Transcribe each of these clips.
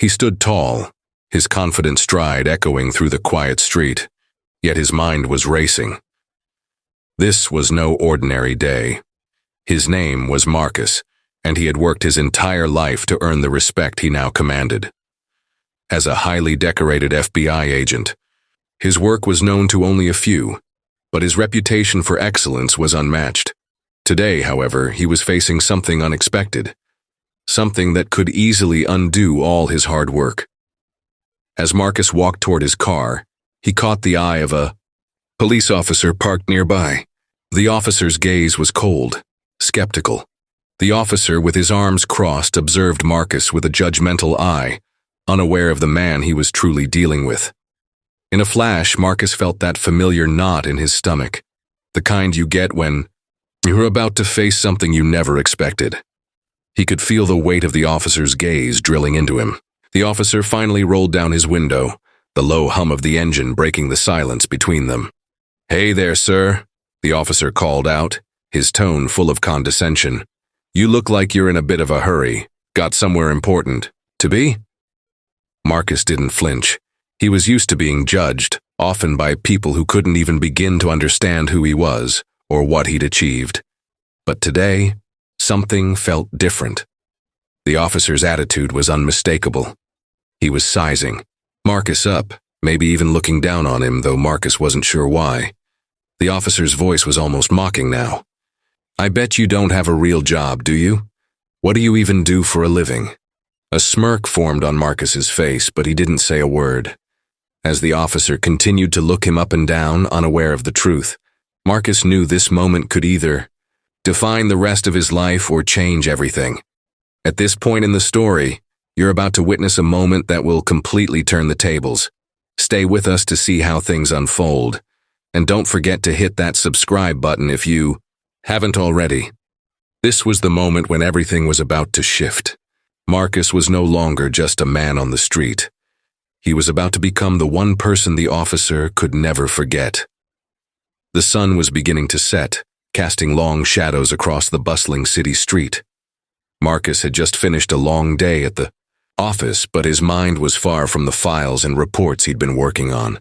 He stood tall, his confident stride echoing through the quiet street, yet his mind was racing. This was no ordinary day. His name was Marcus, and he had worked his entire life to earn the respect he now commanded. As a highly decorated FBI agent, his work was known to only a few, but his reputation for excellence was unmatched. Today, however, he was facing something unexpected, something that could easily undo all his hard work. As Marcus walked toward his car, he caught the eye of a police officer parked nearby. The officer's gaze was cold, skeptical. The officer, with his arms crossed, observed Marcus with a judgmental eye, unaware of the man he was truly dealing with. In a flash, Marcus felt that familiar knot in his stomach, the kind you get when you're about to face something you never expected. He could feel the weight of the officer's gaze drilling into him. The officer finally rolled down his window, the low hum of the engine breaking the silence between them. "Hey there, sir," the officer called out, his tone full of condescension. "You look like you're in a bit of a hurry. Got somewhere important to be?" Marcus didn't flinch. He was used to being judged, often by people who couldn't even begin to understand who he was or what he'd achieved. But today, something felt different. The officer's attitude was unmistakable. He was sizing Marcus up, maybe even looking down on him, though Marcus wasn't sure why. The officer's voice was almost mocking now. "I bet you don't have a real job, do you? What do you even do for a living?" A smirk formed on Marcus's face, but he didn't say a word. As the officer continued to look him up and down, unaware of the truth, Marcus knew this moment could either define the rest of his life or change everything. At this point in the story, you're about to witness a moment that will completely turn the tables. Stay with us to see how things unfold, and don't forget to hit that subscribe button if you haven't already. This was the moment when everything was about to shift. Marcus was no longer just a man on the street. He was about to become the one person the officer could never forget. The sun was beginning to set, casting long shadows across the bustling city street. Marcus had just finished a long day at the office, but his mind was far from the files and reports he'd been working on.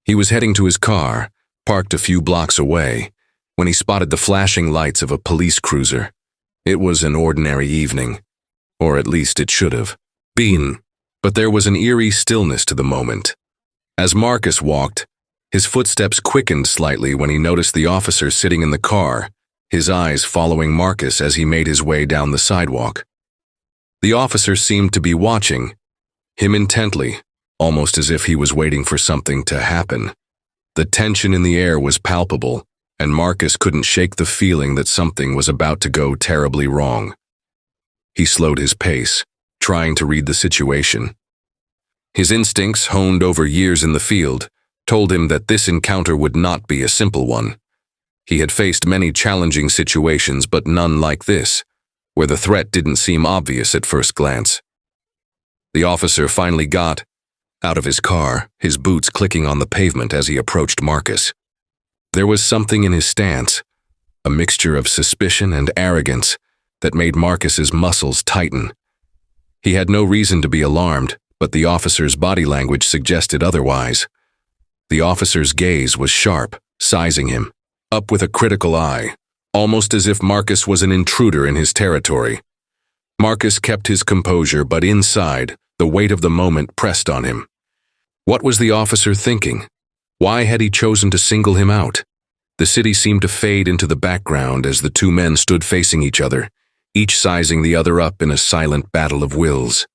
He was heading to his car, parked a few blocks away, when he spotted the flashing lights of a police cruiser. It was an ordinary evening, or at least it should have been, but there was an eerie stillness to the moment. As Marcus walked, his footsteps quickened slightly when he noticed the officer sitting in the car, his eyes following Marcus as he made his way down the sidewalk. The officer seemed to be watching him intently, almost as if he was waiting for something to happen. The tension in the air was palpable, and Marcus couldn't shake the feeling that something was about to go terribly wrong. He slowed his pace, trying to read the situation. His instincts, honed over years in the field, told him that this encounter would not be a simple one. He had faced many challenging situations, but none like this, where the threat didn't seem obvious at first glance. The officer finally got out of his car, his boots clicking on the pavement as he approached Marcus. There was something in his stance, a mixture of suspicion and arrogance, that made Marcus's muscles tighten. He had no reason to be alarmed, but the officer's body language suggested otherwise. The officer's gaze was sharp, sizing him up with a critical eye, almost as if Marcus was an intruder in his territory. Marcus kept his composure, but inside, the weight of the moment pressed on him. What was the officer thinking? Why had he chosen to single him out? The city seemed to fade into the background as the two men stood facing each other, each sizing the other up in a silent battle of wills.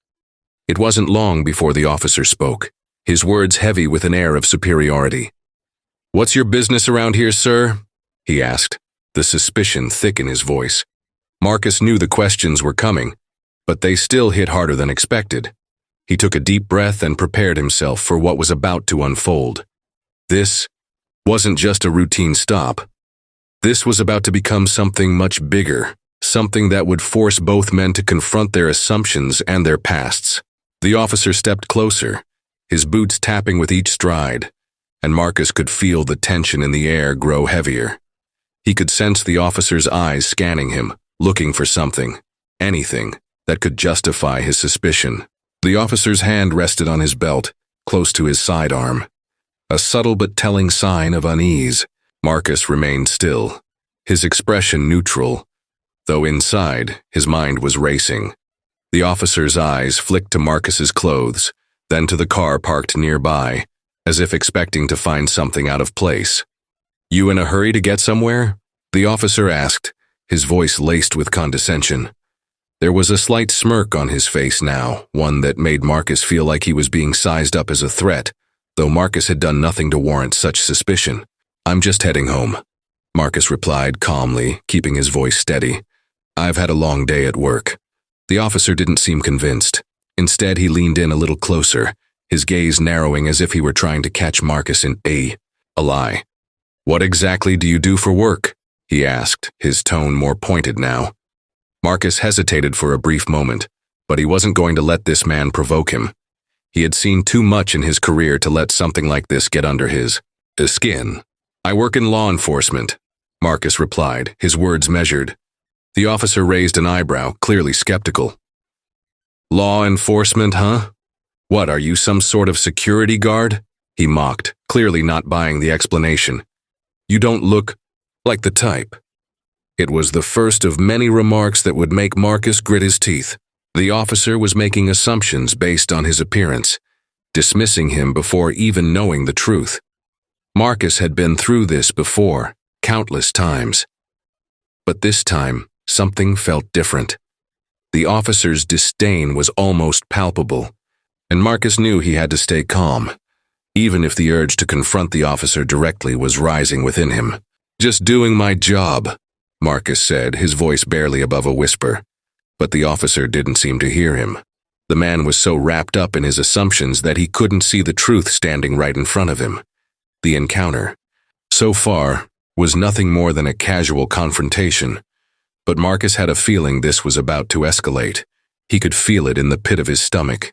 It wasn't long before the officer spoke, his words heavy with an air of superiority. "What's your business around here, sir?" he asked, the suspicion thick in his voice. Marcus knew the questions were coming, but they still hit harder than expected. He took a deep breath and prepared himself for what was about to unfold. This wasn't just a routine stop. This was about to become something much bigger, something that would force both men to confront their assumptions and their pasts. The officer stepped closer, his boots tapping with each stride, and Marcus could feel the tension in the air grow heavier. He could sense the officer's eyes scanning him, looking for something, anything, that could justify his suspicion. The officer's hand rested on his belt, close to his sidearm. A subtle but telling sign of unease. Marcus remained still, his expression neutral, though inside, his mind was racing. The officer's eyes flicked to Marcus's clothes, then to the car parked nearby, as if expecting to find something out of place. "You in a hurry to get somewhere?" the officer asked, his voice laced with condescension. There was a slight smirk on his face now, one that made Marcus feel like he was being sized up as a threat, though Marcus had done nothing to warrant such suspicion. "I'm just heading home," Marcus replied calmly, keeping his voice steady. "I've had a long day at work." The officer didn't seem convinced. Instead, he leaned in a little closer, his gaze narrowing as if he were trying to catch Marcus in a lie. "What exactly do you do for work?" he asked, his tone more pointed now. Marcus hesitated for a brief moment, but he wasn't going to let this man provoke him. He had seen too much in his career to let something like this get under his skin. "I work in law enforcement," Marcus replied, his words measured. The officer raised an eyebrow, clearly skeptical. "Law enforcement, huh? What, are you some sort of security guard?" he mocked, clearly not buying the explanation. "You don't look like the type." It was the first of many remarks that would make Marcus grit his teeth. The officer was making assumptions based on his appearance, dismissing him before even knowing the truth. Marcus had been through this before, countless times. But this time, something felt different. The officer's disdain was almost palpable, and Marcus knew he had to stay calm, even if the urge to confront the officer directly was rising within him. "Just doing my job," Marcus said, his voice barely above a whisper. But the officer didn't seem to hear him. The man was so wrapped up in his assumptions that he couldn't see the truth standing right in front of him. The encounter, so far, was nothing more than a casual confrontation. But Marcus had a feeling this was about to escalate. He could feel it in the pit of his stomach.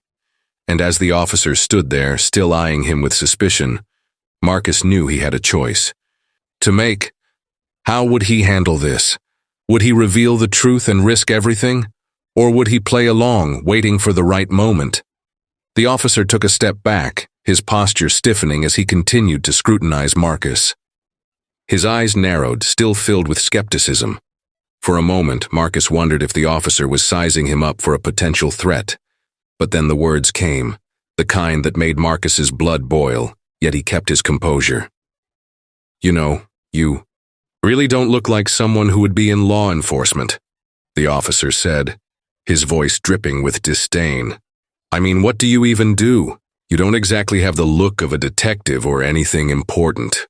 And as the officer stood there, still eyeing him with suspicion, Marcus knew he had a choice to make. How would he handle this? Would he reveal the truth and risk everything? Or would he play along, waiting for the right moment? The officer took a step back, his posture stiffening as he continued to scrutinize Marcus. His eyes narrowed, still filled with skepticism. For a moment, Marcus wondered if the officer was sizing him up for a potential threat. But then the words came, the kind that made Marcus's blood boil, yet he kept his composure. "You know, you really don't look like someone who would be in law enforcement," the officer said, his voice dripping with disdain. "I mean, what do you even do? You don't exactly have the look of a detective or anything important."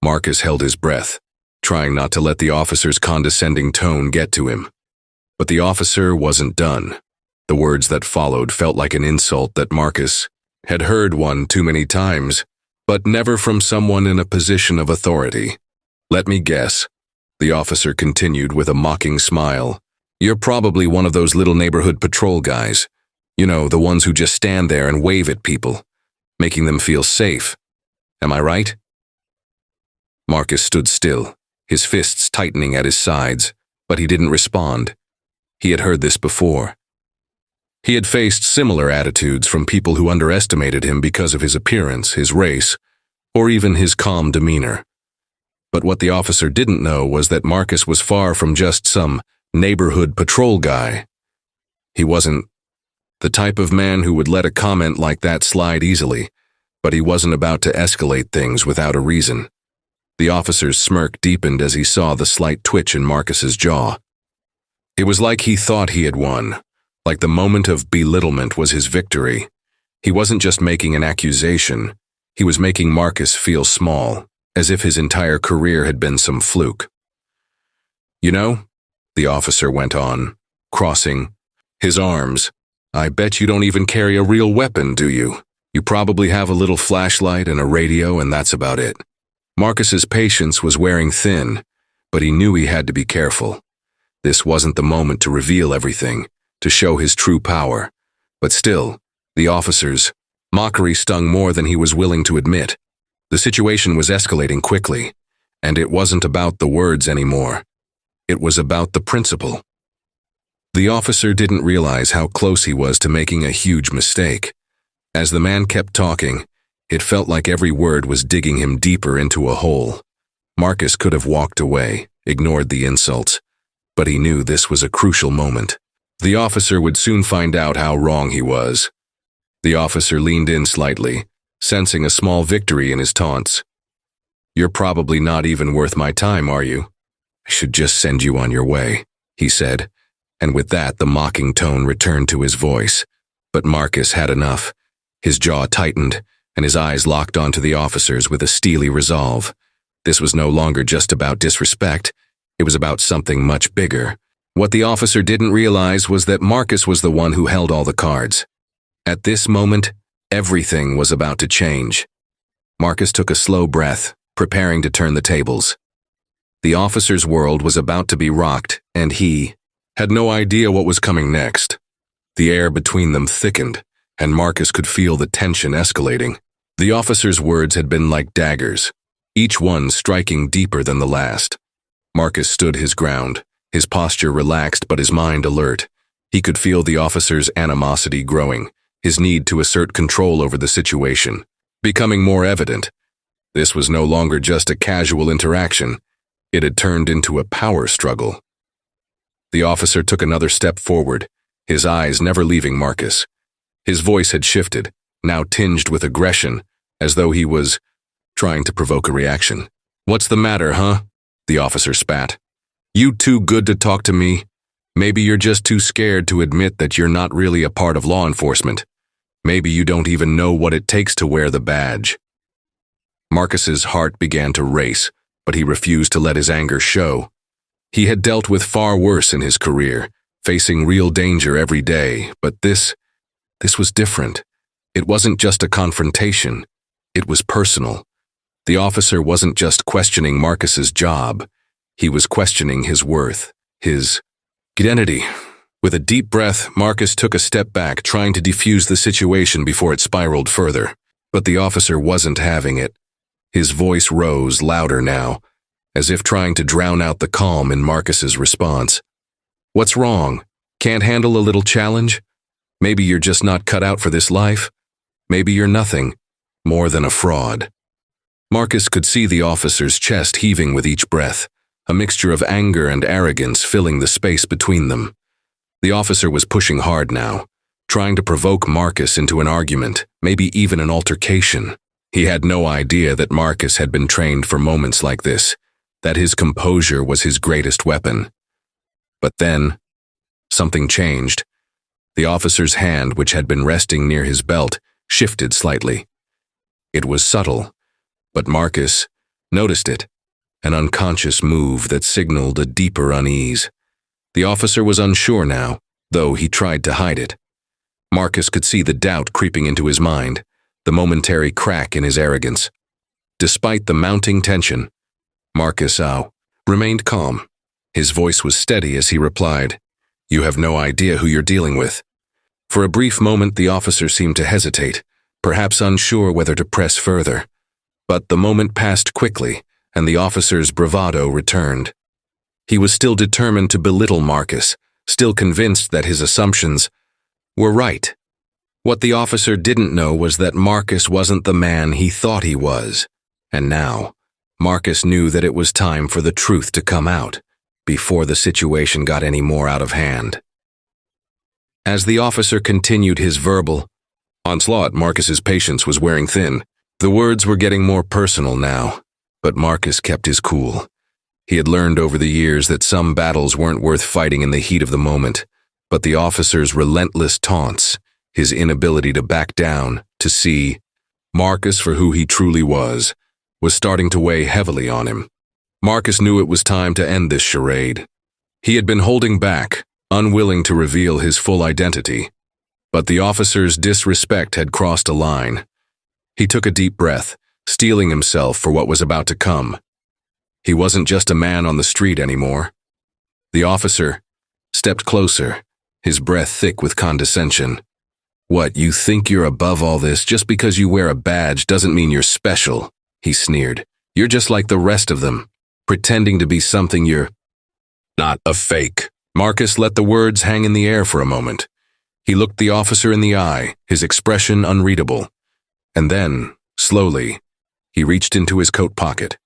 Marcus held his breath, trying not to let the officer's condescending tone get to him. But the officer wasn't done. The words that followed felt like an insult that Marcus had heard one too many times, but never from someone in a position of authority. "Let me guess," the officer continued with a mocking smile. "You're probably one of those little neighborhood patrol guys. You know, the ones who just stand there and wave at people, making them feel safe. Am I right?" Marcus stood still, his fists tightening at his sides, but he didn't respond. He had heard this before. He had faced similar attitudes from people who underestimated him because of his appearance, his race, or even his calm demeanor. But what the officer didn't know was that Marcus was far from just some neighborhood patrol guy. He wasn't the type of man who would let a comment like that slide easily, but he wasn't about to escalate things without a reason. The officer's smirk deepened as he saw the slight twitch in Marcus's jaw. It was like he thought he had won, like the moment of belittlement was his victory. He wasn't just making an accusation, he was making Marcus feel small, as if his entire career had been some fluke. "You know," the officer went on, crossing his arms, "I bet you don't even carry a real weapon, do you? You probably have a little flashlight and a radio, and that's about it." Marcus's patience was wearing thin, but he knew he had to be careful. This wasn't the moment to reveal everything, to show his true power. But still, the officer's mockery stung more than he was willing to admit. The situation was escalating quickly, and it wasn't about the words anymore. It was about the principle. The officer didn't realize how close he was to making a huge mistake. As the man kept talking, it felt like every word was digging him deeper into a hole. Marcus could have walked away, ignored the insults, but he knew this was a crucial moment. The officer would soon find out how wrong he was. The officer leaned in slightly, sensing a small victory in his taunts. "You're probably not even worth my time, are you? I should just send you on your way," he said, and with that the mocking tone returned to his voice. But Marcus had enough. His jaw tightened, and his eyes locked onto the officers with a steely resolve. This was no longer just about disrespect, it was about something much bigger. What the officer didn't realize was that Marcus was the one who held all the cards. At this moment, everything was about to change. Marcus took a slow breath, preparing to turn the tables. The officer's world was about to be rocked, and he had no idea what was coming next. The air between them thickened, and Marcus could feel the tension escalating. The officer's words had been like daggers, each one striking deeper than the last. Marcus stood his ground, his posture relaxed but his mind alert. He could feel the officer's animosity growing, his need to assert control over the situation becoming more evident. This was no longer just a casual interaction. It had turned into a power struggle. The officer took another step forward, his eyes never leaving Marcus. His voice had shifted, now tinged with aggression, as though he was trying to provoke a reaction. "What's the matter, huh?" the officer spat. "You too good to talk to me? Maybe you're just too scared to admit that you're not really a part of law enforcement. Maybe you don't even know what it takes to wear the badge." Marcus's heart began to race, but he refused to let his anger show. He had dealt with far worse in his career, facing real danger every day, but this was different. It wasn't just a confrontation, it was personal. The officer wasn't just questioning Marcus's job, he was questioning his worth, his identity. With a deep breath, Marcus took a step back, trying to defuse the situation before it spiraled further. But the officer wasn't having it. His voice rose louder now, as if trying to drown out the calm in Marcus's response. "What's wrong? Can't handle a little challenge? Maybe you're just not cut out for this life? Maybe you're nothing more than a fraud." Marcus could see the officer's chest heaving with each breath, a mixture of anger and arrogance filling the space between them. The officer was pushing hard now, trying to provoke Marcus into an argument, maybe even an altercation. He had no idea that Marcus had been trained for moments like this, that his composure was his greatest weapon. But then, something changed. The officer's hand, which had been resting near his belt, shifted slightly. It was subtle, but Marcus noticed it, an unconscious move that signaled a deeper unease. The officer was unsure now, though he tried to hide it. Marcus could see the doubt creeping into his mind, the momentary crack in his arrogance. Despite the mounting tension, Marcus remained calm. His voice was steady as he replied, "You have no idea who you're dealing with." For a brief moment the officer seemed to hesitate, perhaps unsure whether to press further. But the moment passed quickly, and the officer's bravado returned. He was still determined to belittle Marcus, still convinced that his assumptions were right. What the officer didn't know was that Marcus wasn't the man he thought he was, and now, Marcus knew that it was time for the truth to come out, before the situation got any more out of hand. As the officer continued his verbal onslaught, Marcus's patience was wearing thin. The words were getting more personal now, but Marcus kept his cool. He had learned over the years that some battles weren't worth fighting in the heat of the moment, but the officer's relentless taunts, his inability to back down, to see Marcus for who he truly was starting to weigh heavily on him. Marcus knew it was time to end this charade. He had been holding back, unwilling to reveal his full identity, but the officer's disrespect had crossed a line. He took a deep breath, steeling himself for what was about to come. He wasn't just a man on the street anymore. The officer stepped closer, his breath thick with condescension. "What, you think you're above all this? Just because you wear a badge doesn't mean you're special," he sneered. "You're just like the rest of them, pretending to be something you're not. A fake." Marcus let the words hang in the air for a moment. He looked the officer in the eye, his expression unreadable. And then, slowly, he reached into his coat pocket.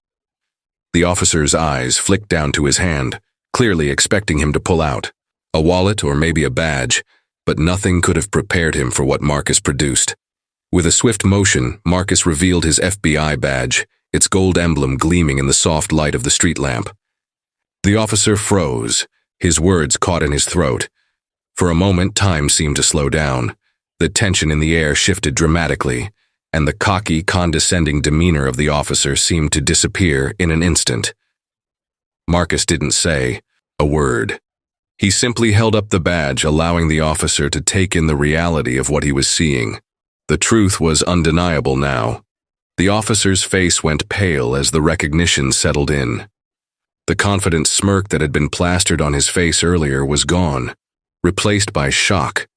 The officer's eyes flicked down to his hand, clearly expecting him to pull out a wallet or maybe a badge, but nothing could have prepared him for what Marcus produced. With a swift motion, Marcus revealed his FBI badge, its gold emblem gleaming in the soft light of the street lamp. The officer froze, his words caught in his throat. For a moment, time seemed to slow down. The tension in the air shifted dramatically, and the cocky, condescending demeanor of the officer seemed to disappear in an instant. Marcus didn't say a word. He simply held up the badge, allowing the officer to take in the reality of what he was seeing. The truth was undeniable now. The officer's face went pale as the recognition settled in. The confident smirk that had been plastered on his face earlier was gone, replaced by shock,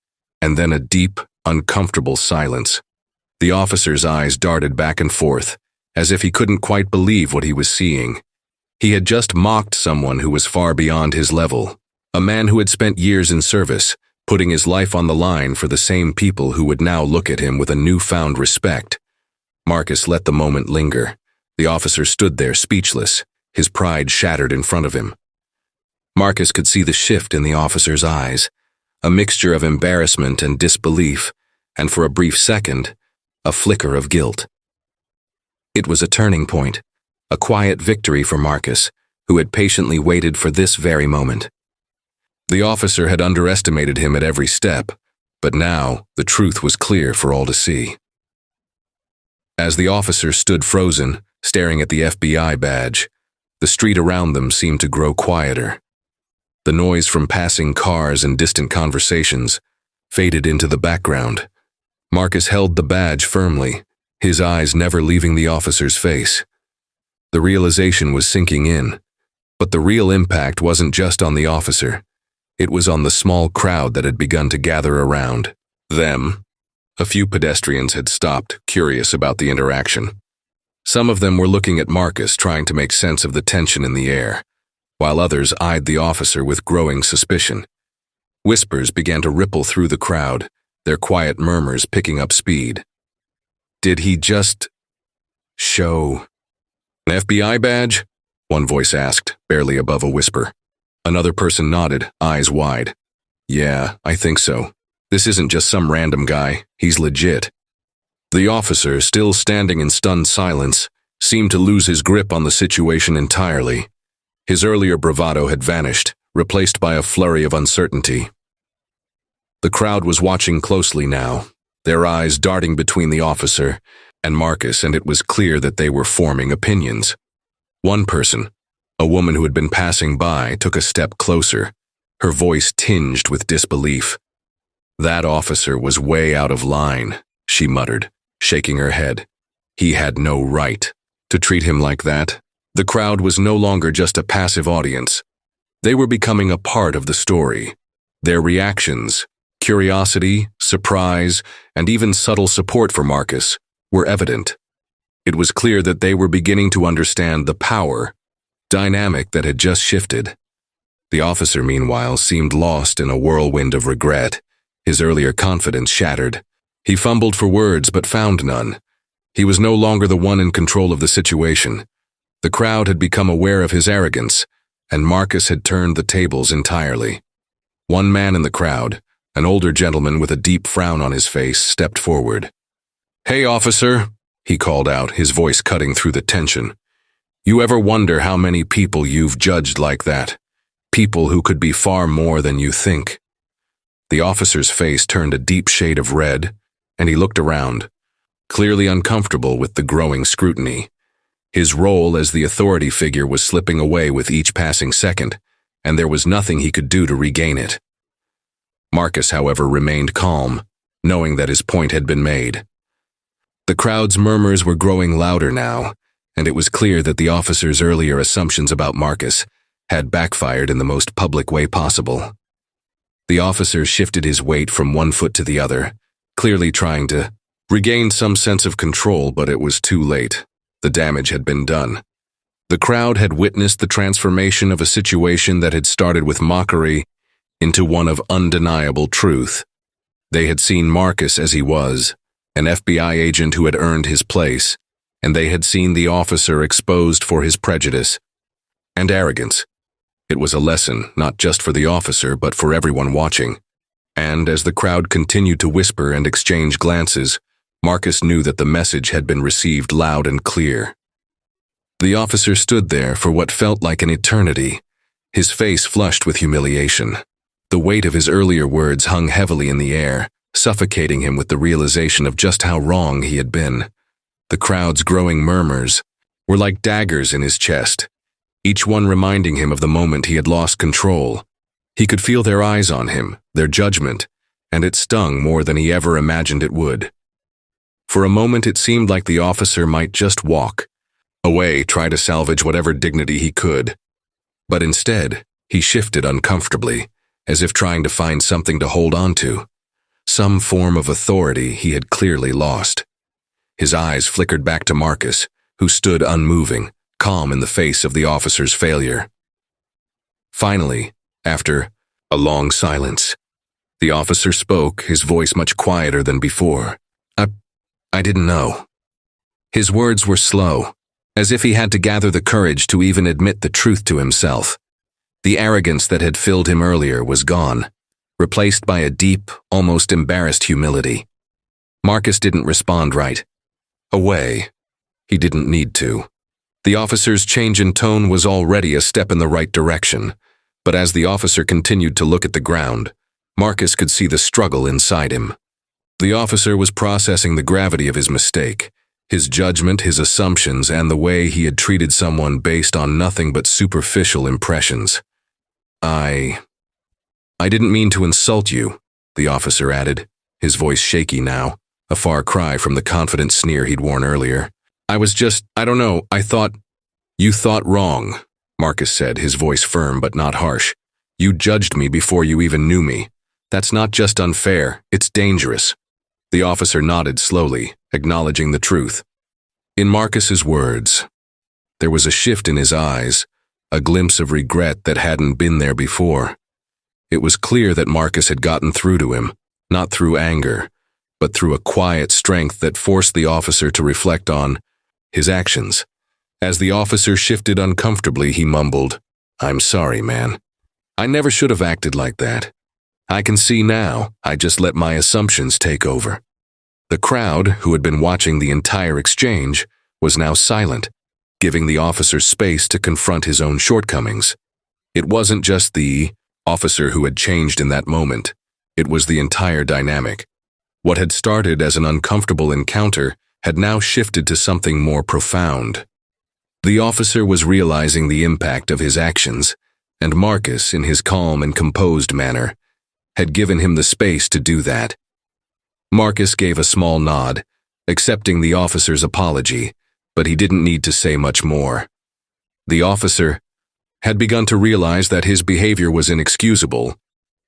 and then a deep, uncomfortable silence. The officer's eyes darted back and forth, as if he couldn't quite believe what he was seeing. He had just mocked someone who was far beyond his level, a man who had spent years in service, putting his life on the line for the same people who would now look at him with a newfound respect. Marcus let the moment linger. The officer stood there speechless, his pride shattered in front of him. Marcus could see the shift in the officer's eyes, a mixture of embarrassment and disbelief, and for a brief second, a flicker of guilt. It was a turning point, a quiet victory for Marcus, who had patiently waited for this very moment. The officer had underestimated him at every step, but now the truth was clear for all to see. As the officer stood frozen, staring at the FBI badge, the street around them seemed to grow quieter. The noise from passing cars and distant conversations faded into the background. Marcus held the badge firmly, his eyes never leaving the officer's face. The realization was sinking in, but the real impact wasn't just on the officer. It was on the small crowd that had begun to gather around them. A few pedestrians had stopped, curious about the interaction. Some of them were looking at Marcus, trying to make sense of the tension in the air, while others eyed the officer with growing suspicion. Whispers began to ripple through the crowd, their quiet murmurs picking up speed. Did he just show an FBI badge? One voice asked, barely above a whisper. Another person nodded, eyes wide. Yeah, I think so. This isn't just some random guy, he's legit. The officer, still standing in stunned silence, seemed to lose his grip on the situation entirely. His earlier bravado had vanished, replaced by a flurry of uncertainty. The crowd was watching closely now, their eyes darting between the officer and Marcus, and it was clear that they were forming opinions. One person, a woman who had been passing by, took a step closer, her voice tinged with disbelief. That officer was way out of line, she muttered, shaking her head. He had no right to treat him like that. The crowd was no longer just a passive audience. They were becoming a part of the story. Their reactions, curiosity, surprise, and even subtle support for Marcus were evident. It was clear that they were beginning to understand the power dynamic that had just shifted. The officer, meanwhile, seemed lost in a whirlwind of regret, his earlier confidence shattered. He fumbled for words but found none. He was no longer the one in control of the situation. The crowd had become aware of his arrogance, and Marcus had turned the tables entirely. One man in the crowd, an older gentleman with a deep frown on his face, stepped forward. "Hey, officer," he called out, his voice cutting through the tension. "You ever wonder how many people you've judged like that? People who could be far more than you think." The officer's face turned a deep shade of red, and he looked around, clearly uncomfortable with the growing scrutiny. His role as the authority figure was slipping away with each passing second, and there was nothing he could do to regain it. Marcus, however, remained calm, knowing that his point had been made. The crowd's murmurs were growing louder now, and it was clear that the officer's earlier assumptions about Marcus had backfired in the most public way possible. The officer shifted his weight from one foot to the other, clearly trying to regain some sense of control, but it was too late. The damage had been done. The crowd had witnessed the transformation of a situation that had started with mockery into one of undeniable truth. They had seen Marcus as he was, an FBI agent who had earned his place, and they had seen the officer exposed for his prejudice and arrogance. It was a lesson not just for the officer but for everyone watching. And as the crowd continued to whisper and exchange glances, Marcus knew that the message had been received loud and clear. The officer stood there for what felt like an eternity, his face flushed with humiliation. The weight of his earlier words hung heavily in the air, suffocating him with the realization of just how wrong he had been. The crowd's growing murmurs were like daggers in his chest, each one reminding him of the moment he had lost control. He could feel their eyes on him, their judgment, and it stung more than he ever imagined it would. For a moment it seemed like the officer might just walk away, try to salvage whatever dignity he could. But instead, he shifted uncomfortably, as if trying to find something to hold on to, some form of authority he had clearly lost. His eyes flickered back to Marcus, who stood unmoving, calm in the face of the officer's failure. Finally, after a long silence, the officer spoke, his voice much quieter than before. I didn't know. His words were slow, as if he had to gather the courage to even admit the truth to himself. The arrogance that had filled him earlier was gone, replaced by a deep, almost embarrassed humility. Marcus didn't respond right away. He didn't need to. The officer's change in tone was already a step in the right direction, but as the officer continued to look at the ground, Marcus could see the struggle inside him. The officer was processing the gravity of his mistake, his judgment, his assumptions, and the way he had treated someone based on nothing but superficial impressions. I didn't mean to insult you, the officer added, his voice shaky now, a far cry from the confident sneer he'd worn earlier. I don't know, You thought wrong, Marcus said, his voice firm but not harsh. You judged me before you even knew me. That's not just unfair, it's dangerous. The officer nodded slowly, acknowledging the truth. In Marcus's words, there was a shift in his eyes, a glimpse of regret that hadn't been there before. It was clear that Marcus had gotten through to him, not through anger, but through a quiet strength that forced the officer to reflect on his actions. As the officer shifted uncomfortably, he mumbled, I'm sorry, man. I never should have acted like that. I can see now, I just let my assumptions take over. The crowd, who had been watching the entire exchange, was now silent, giving the officer space to confront his own shortcomings. It wasn't just the officer who had changed in that moment. It was the entire dynamic. What had started as an uncomfortable encounter had now shifted to something more profound. The officer was realizing the impact of his actions, and Marcus, in his calm and composed manner, had given him the space to do that. Marcus gave a small nod, accepting the officer's apology, but he didn't need to say much more. The officer had begun to realize that his behavior was inexcusable,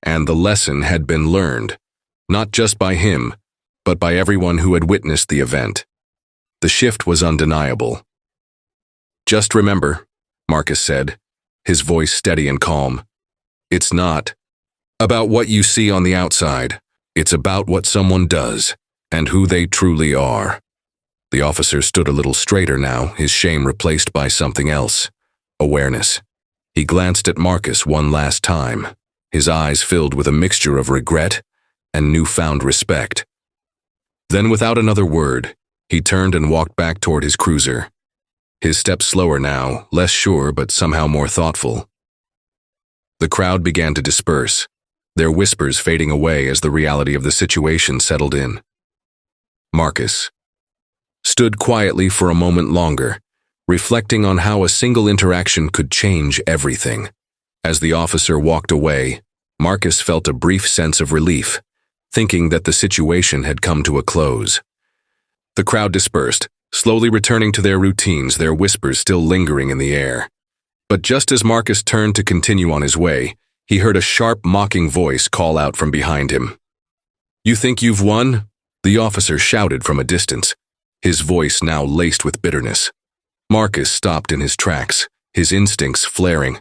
and the lesson had been learned, not just by him, but by everyone who had witnessed the event. The shift was undeniable. Just remember, Marcus said, his voice steady and calm, it's not about what you see on the outside. It's about what someone does and who they truly are. The officer stood a little straighter now, his shame replaced by something else, awareness. He glanced at Marcus one last time, his eyes filled with a mixture of regret and newfound respect. Then, without another word, he turned and walked back toward his cruiser, his steps slower now, less sure but somehow more thoughtful. The crowd began to disperse, their whispers fading away as the reality of the situation settled in. Marcus stood quietly for a moment longer, reflecting on how a single interaction could change everything. As the officer walked away, Marcus felt a brief sense of relief, thinking that the situation had come to a close. The crowd dispersed, slowly returning to their routines, their whispers still lingering in the air. But just as Marcus turned to continue on his way, he heard a sharp, mocking voice call out from behind him. You think you've won? The officer shouted from a distance, his voice now laced with bitterness. Marcus stopped in his tracks, his instincts flaring.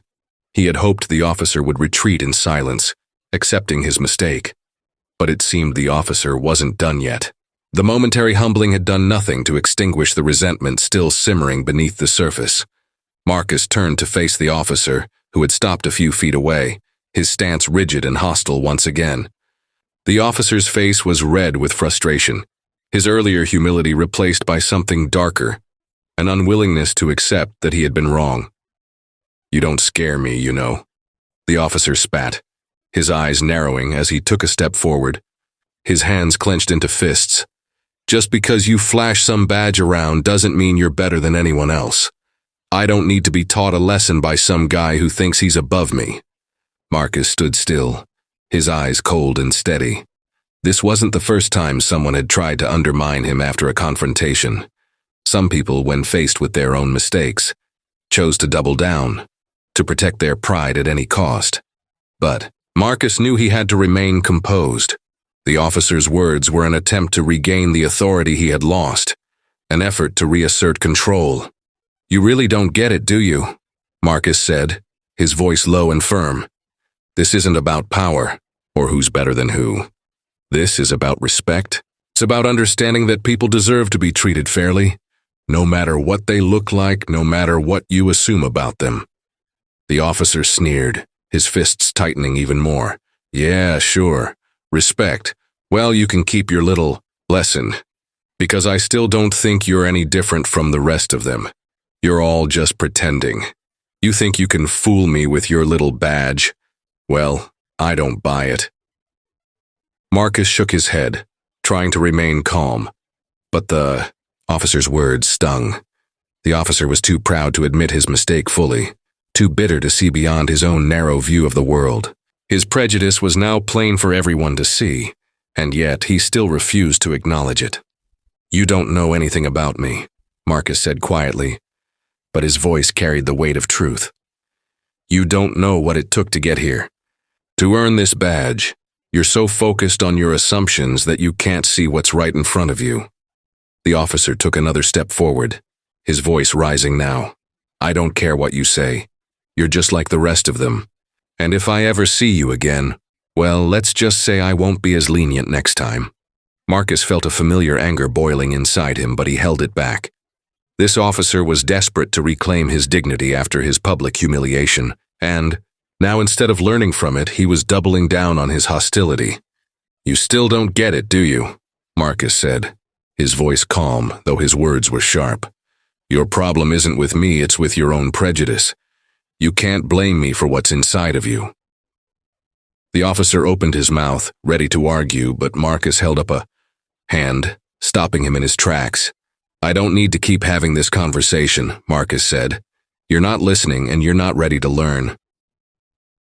He had hoped the officer would retreat in silence, accepting his mistake. But it seemed the officer wasn't done yet. The momentary humbling had done nothing to extinguish the resentment still simmering beneath the surface. Marcus turned to face the officer, who had stopped a few feet away, his stance rigid and hostile once again. The officer's face was red with frustration, his earlier humility replaced by something darker, an unwillingness to accept that he had been wrong. "You don't scare me, you know," the officer spat, his eyes narrowing as he took a step forward, his hands clenched into fists. "Just because you flash some badge around doesn't mean you're better than anyone else. I don't need to be taught a lesson by some guy who thinks he's above me." Marcus stood still, his eyes cold and steady. This wasn't the first time someone had tried to undermine him after a confrontation. Some people, when faced with their own mistakes, chose to double down, to protect their pride at any cost. But Marcus knew he had to remain composed. The officer's words were an attempt to regain the authority he had lost, an effort to reassert control. "You really don't get it, do you?" Marcus said, his voice low and firm. "This isn't about power, or who's better than who. This is about respect. It's about understanding that people deserve to be treated fairly, no matter what they look like, no matter what you assume about them." The officer sneered, his fists tightening even more. "Yeah, sure. Respect. Well, you can keep your little lesson, because I still don't think you're any different from the rest of them. You're all just pretending. You think you can fool me with your little badge? Well, I don't buy it." Marcus shook his head, trying to remain calm, but the officer's words stung. The officer was too proud to admit his mistake fully, too bitter to see beyond his own narrow view of the world. His prejudice was now plain for everyone to see, and yet he still refused to acknowledge it. "You don't know anything about me," Marcus said quietly, but his voice carried the weight of truth. "You don't know what it took to get here. To earn this badge, you're so focused on your assumptions that you can't see what's right in front of you." The officer took another step forward, his voice rising now. "I don't care what you say. You're just like the rest of them. And if I ever see you again, well, let's just say I won't be as lenient next time." Marcus felt a familiar anger boiling inside him, but he held it back. This officer was desperate to reclaim his dignity after his public humiliation, and now instead of learning from it, he was doubling down on his hostility. "You still don't get it, do you?" Marcus said, his voice calm, though his words were sharp. "Your problem isn't with me, it's with your own prejudice. You can't blame me for what's inside of you." The officer opened his mouth, ready to argue, but Marcus held up a hand, stopping him in his tracks. "I don't need to keep having this conversation," Marcus said. "You're not listening and you're not ready to learn."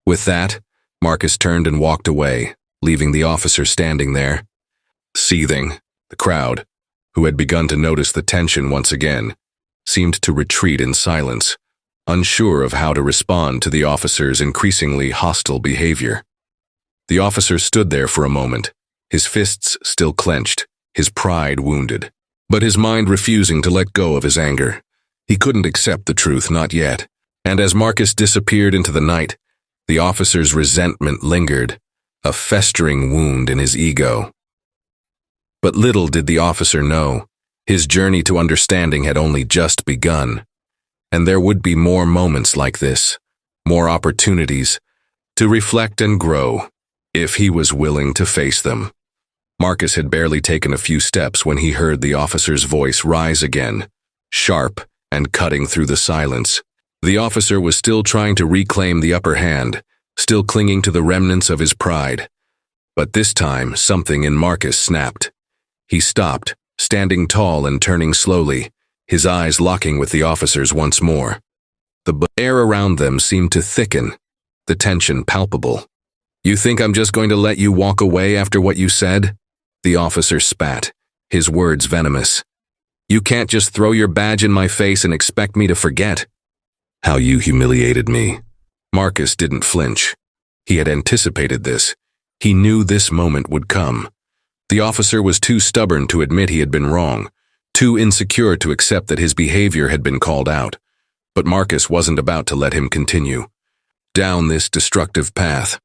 With that, Marcus turned and walked away, leaving the officer standing there. Seething, the crowd, who had begun to notice the tension once again, seemed to retreat in silence, unsure of how to respond to the officer's increasingly hostile behavior. The officer stood there for a moment, his fists still clenched, his pride wounded, but his mind refusing to let go of his anger. He couldn't accept the truth, not yet, and as Marcus disappeared into the night, the officer's resentment lingered, a festering wound in his ego. But little did the officer know, his journey to understanding had only just begun, and there would be more moments like this, more opportunities to reflect and grow, if he was willing to face them. Marcus had barely taken a few steps when he heard the officer's voice rise again, sharp and cutting through the silence. The officer was still trying to reclaim the upper hand, still clinging to the remnants of his pride. But this time, something in Marcus snapped. He stopped, standing tall and turning slowly, his eyes locking with the officer's once more. The air around them seemed to thicken, the tension palpable. "You think I'm just going to let you walk away after what you said?" The officer spat, his words venomous. "You can't just throw your badge in my face and expect me to forget how you humiliated me." Marcus didn't flinch. He had anticipated this. He knew this moment would come. The officer was too stubborn to admit he had been wrong, too insecure to accept that his behavior had been called out. But Marcus wasn't about to let him continue down this destructive path.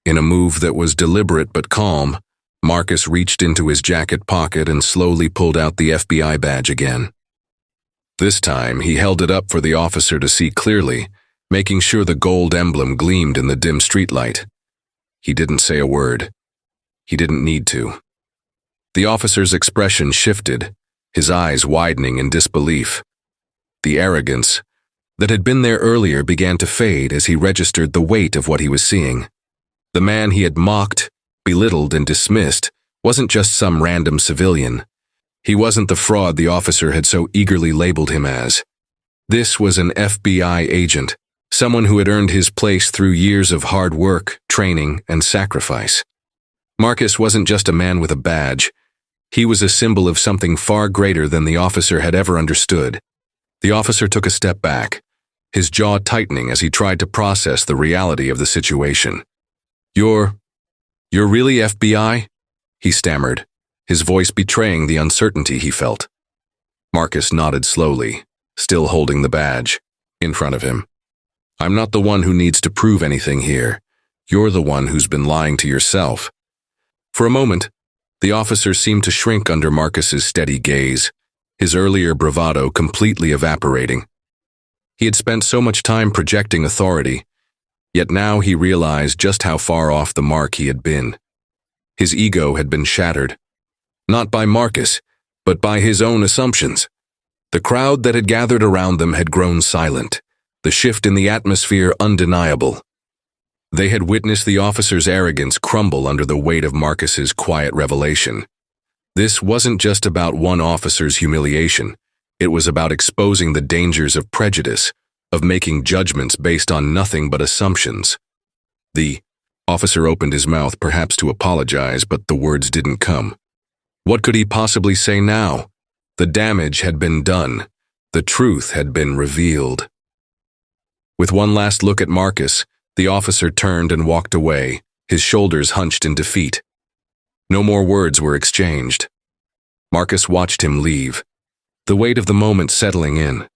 In a move that was deliberate but calm, Marcus reached into his jacket pocket and slowly pulled out the FBI badge again. This time, he held it up for the officer to see clearly, making sure the gold emblem gleamed in the dim streetlight. He didn't say a word. He didn't need to. The officer's expression shifted, his eyes widening in disbelief. The arrogance that had been there earlier began to fade as he registered the weight of what he was seeing. The man he had mocked, belittled, and dismissed wasn't just some random civilian. He wasn't the fraud the officer had so eagerly labeled him as. This was an FBI agent, someone who had earned his place through years of hard work, training, and sacrifice. Marcus wasn't just a man with a badge. He was a symbol of something far greater than the officer had ever understood. The officer took a step back, his jaw tightening as he tried to process the reality of the situation. You're really FBI?" he stammered, his voice betraying the uncertainty he felt. Marcus nodded slowly, still holding the badge, in front of him. "I'm not the one who needs to prove anything here. You're the one who's been lying to yourself." For a moment, the officer seemed to shrink under Marcus's steady gaze, his earlier bravado completely evaporating. He had spent so much time projecting authority, yet now he realized just how far off the mark he had been. His ego had been shattered, not by Marcus, but by his own assumptions. The crowd that had gathered around them had grown silent, the shift in the atmosphere undeniable. They had witnessed the officer's arrogance crumble under the weight of Marcus's quiet revelation. This wasn't just about one officer's humiliation. It was about exposing the dangers of prejudice, of making judgments based on nothing but assumptions. The officer opened his mouth perhaps to apologize, but the words didn't come. What could he possibly say now? The damage had been done. The truth had been revealed. With one last look at Marcus, the officer turned and walked away, his shoulders hunched in defeat. No more words were exchanged. Marcus watched him leave, the weight of the moment settling in.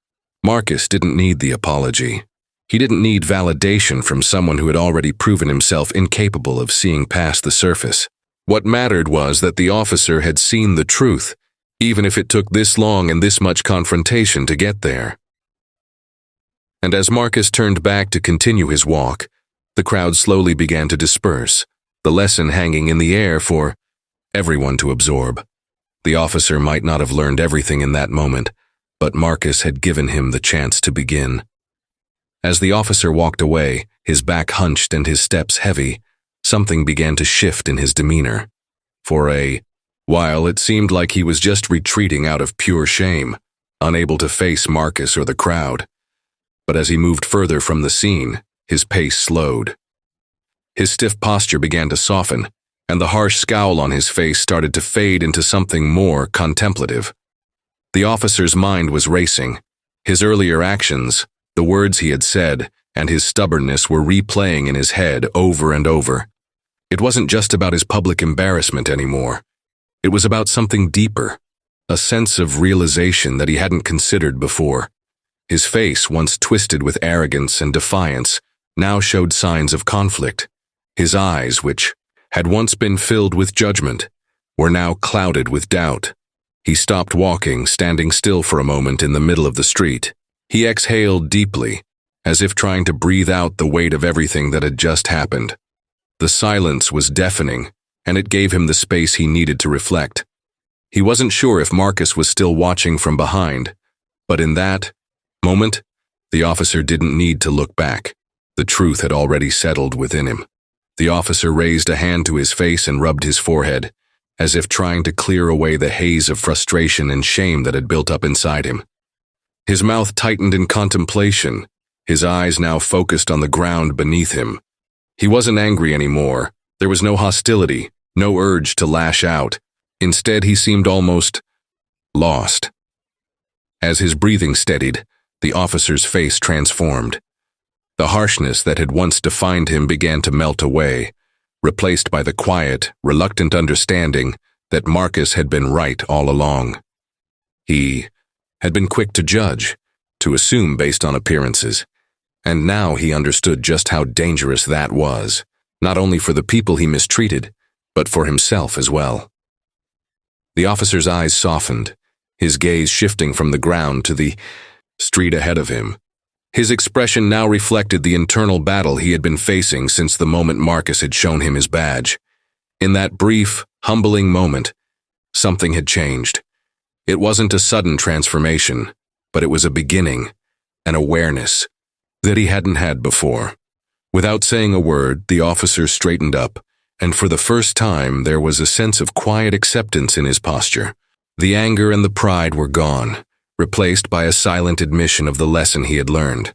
Marcus didn't need the apology. He didn't need validation from someone who had already proven himself incapable of seeing past the surface. What mattered was that the officer had seen the truth, even if it took this long and this much confrontation to get there. And as Marcus turned back to continue his walk, the crowd slowly began to disperse, the lesson hanging in the air for everyone to absorb. The officer might not have learned everything in that moment, but Marcus had given him the chance to begin. As the officer walked away, his back hunched and his steps heavy, something began to shift in his demeanor. For a while, it seemed like he was just retreating out of pure shame, unable to face Marcus or the crowd. But as he moved further from the scene, his pace slowed. His stiff posture began to soften, and the harsh scowl on his face started to fade into something more contemplative. The officer's mind was racing. His earlier actions, the words he had said, and his stubbornness were replaying in his head over and over. It wasn't just about his public embarrassment anymore. It was about something deeper, a sense of realization that he hadn't considered before. His face, once twisted with arrogance and defiance, now showed signs of conflict. His eyes, which had once been filled with judgment, were now clouded with doubt. He stopped walking, standing still for a moment in the middle of the street. He exhaled deeply, as if trying to breathe out the weight of everything that had just happened. The silence was deafening, and it gave him the space he needed to reflect. He wasn't sure if Marcus was still watching from behind, but in that moment, the officer didn't need to look back. The truth had already settled within him. The officer raised a hand to his face and rubbed his forehead, as if trying to clear away the haze of frustration and shame that had built up inside him. His mouth tightened in contemplation, his eyes now focused on the ground beneath him. He wasn't angry anymore. There was no hostility, no urge to lash out. Instead, he seemed almost lost. As his breathing steadied, the officer's face transformed. The harshness that had once defined him began to melt away, replaced by the quiet, reluctant understanding that Marcus had been right all along. He had been quick to judge, to assume based on appearances, and now he understood just how dangerous that was. not only for the people he mistreated, but for himself as well. The officer's eyes softened, his gaze shifting from the ground to the street ahead of him. His expression now reflected the internal battle he had been facing since the moment Marcus had shown him his badge. In that brief, humbling moment, something had changed. It wasn't a sudden transformation, but it was a beginning, an awareness that he hadn't had before. Without saying a word, the officer straightened up, and for the first time there was a sense of quiet acceptance in his posture. The anger and the pride were gone, replaced by a silent admission of the lesson he had learned,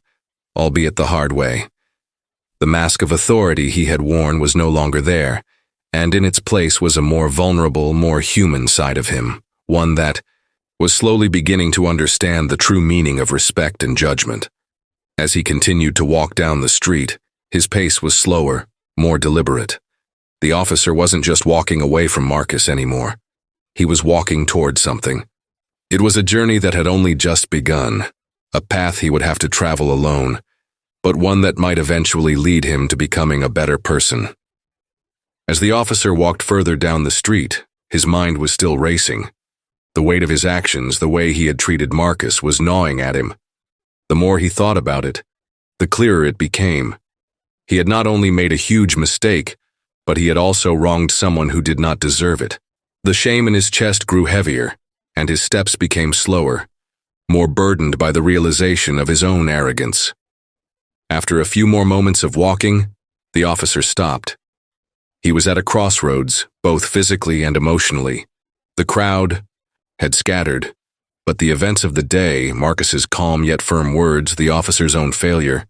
albeit the hard way. The mask of authority he had worn was no longer there, and in its place was a more vulnerable, more human side of him, one that was slowly beginning to understand the true meaning of respect and judgment. As he continued to walk down the street, his pace was slower, more deliberate. The officer wasn't just walking away from Marcus anymore. He was walking towards something. It was a journey that had only just begun, a path he would have to travel alone, but one that might eventually lead him to becoming a better person. As the officer walked further down the street, his mind was still racing. The weight of his actions, the way he had treated Marcus, was gnawing at him. The more he thought about it, the clearer it became. He had not only made a huge mistake, but he had also wronged someone who did not deserve it. The shame in his chest grew heavier, and his steps became slower, more burdened by the realization of his own arrogance. After a few more moments of walking, the officer stopped. He was at a crossroads, both physically and emotionally. The crowd had scattered, but the events of the day, Marcus's calm yet firm words, the officer's own failure,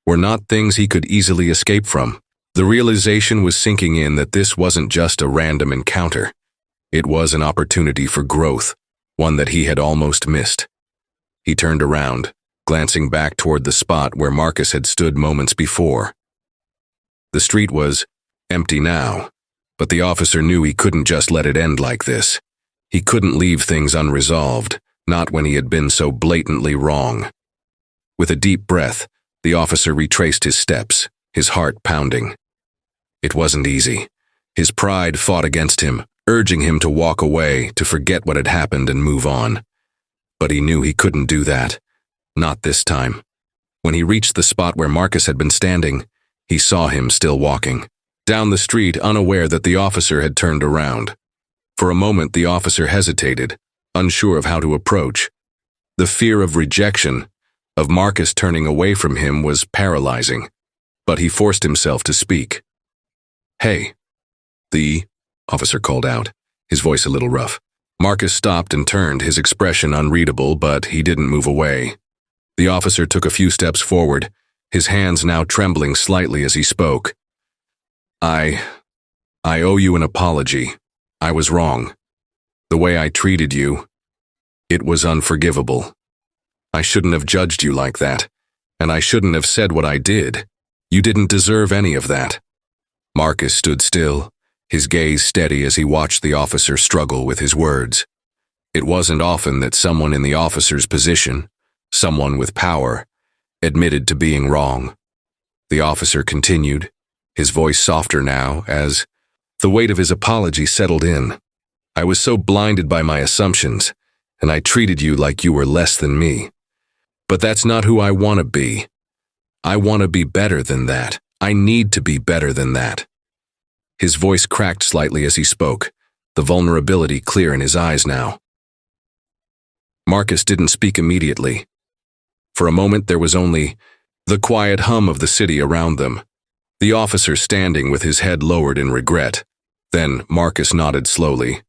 were not things he could easily escape from. The realization was sinking in that this wasn't just a random encounter. It was an opportunity for growth, one that he had almost missed. He turned around, glancing back toward the spot where Marcus had stood moments before. The street was empty now, but the officer knew he couldn't just let it end like this. He couldn't leave things unresolved, not when he had been so blatantly wrong. With a deep breath, the officer retraced his steps, his heart pounding. It wasn't easy. His pride fought against him, urging him to walk away, to forget what had happened and move on. But he knew he couldn't do that. Not this time. When he reached the spot where Marcus had been standing, he saw him still walking down the street, unaware that the officer had turned around. For a moment, the officer hesitated, unsure of how to approach. The fear of rejection, of Marcus turning away from him, was paralyzing. But he forced himself to speak. "Hey," the officer called out, his voice a little rough. Marcus stopped and turned, his expression unreadable, but he didn't move away. The officer took a few steps forward, his hands now trembling slightly as he spoke. I owe you an apology. I was wrong. The way I treated you, it was unforgivable. I shouldn't have judged you like that, and I shouldn't have said what I did. You didn't deserve any of that." Marcus stood still, his gaze steady as he watched the officer struggle with his words. It wasn't often that someone in the officer's position, someone with power, admitted to being wrong. The officer continued, his voice softer now as the weight of his apology settled in. "I was so blinded by my assumptions, and I treated you like you were less than me. But that's not who I want to be. I want to be better than that. I need to be better than that." His voice cracked slightly as he spoke, the vulnerability clear in his eyes now. Marcus didn't speak immediately. For a moment there was only the quiet hum of the city around them, the officer standing with his head lowered in regret. Then Marcus nodded slowly.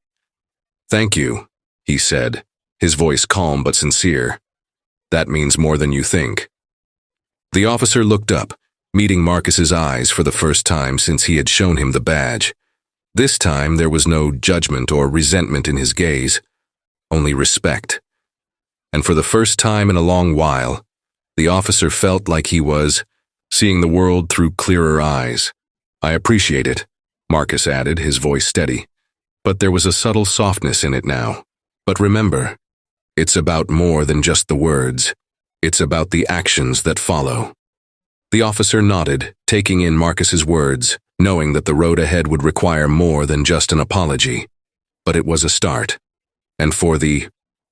"Thank you," he said, his voice calm but sincere. "That means more than you think." The officer looked up, meeting Marcus's eyes for the first time since he had shown him the badge. This time there was no judgment or resentment in his gaze, only respect. And for the first time in a long while, the officer felt like he was seeing the world through clearer eyes. "I appreciate it," Marcus added, his voice steady. But there was a subtle softness in it now. "But remember, it's about more than just the words. It's about the actions that follow." The officer nodded, taking in Marcus's words, knowing that the road ahead would require more than just an apology. But it was a start. And for the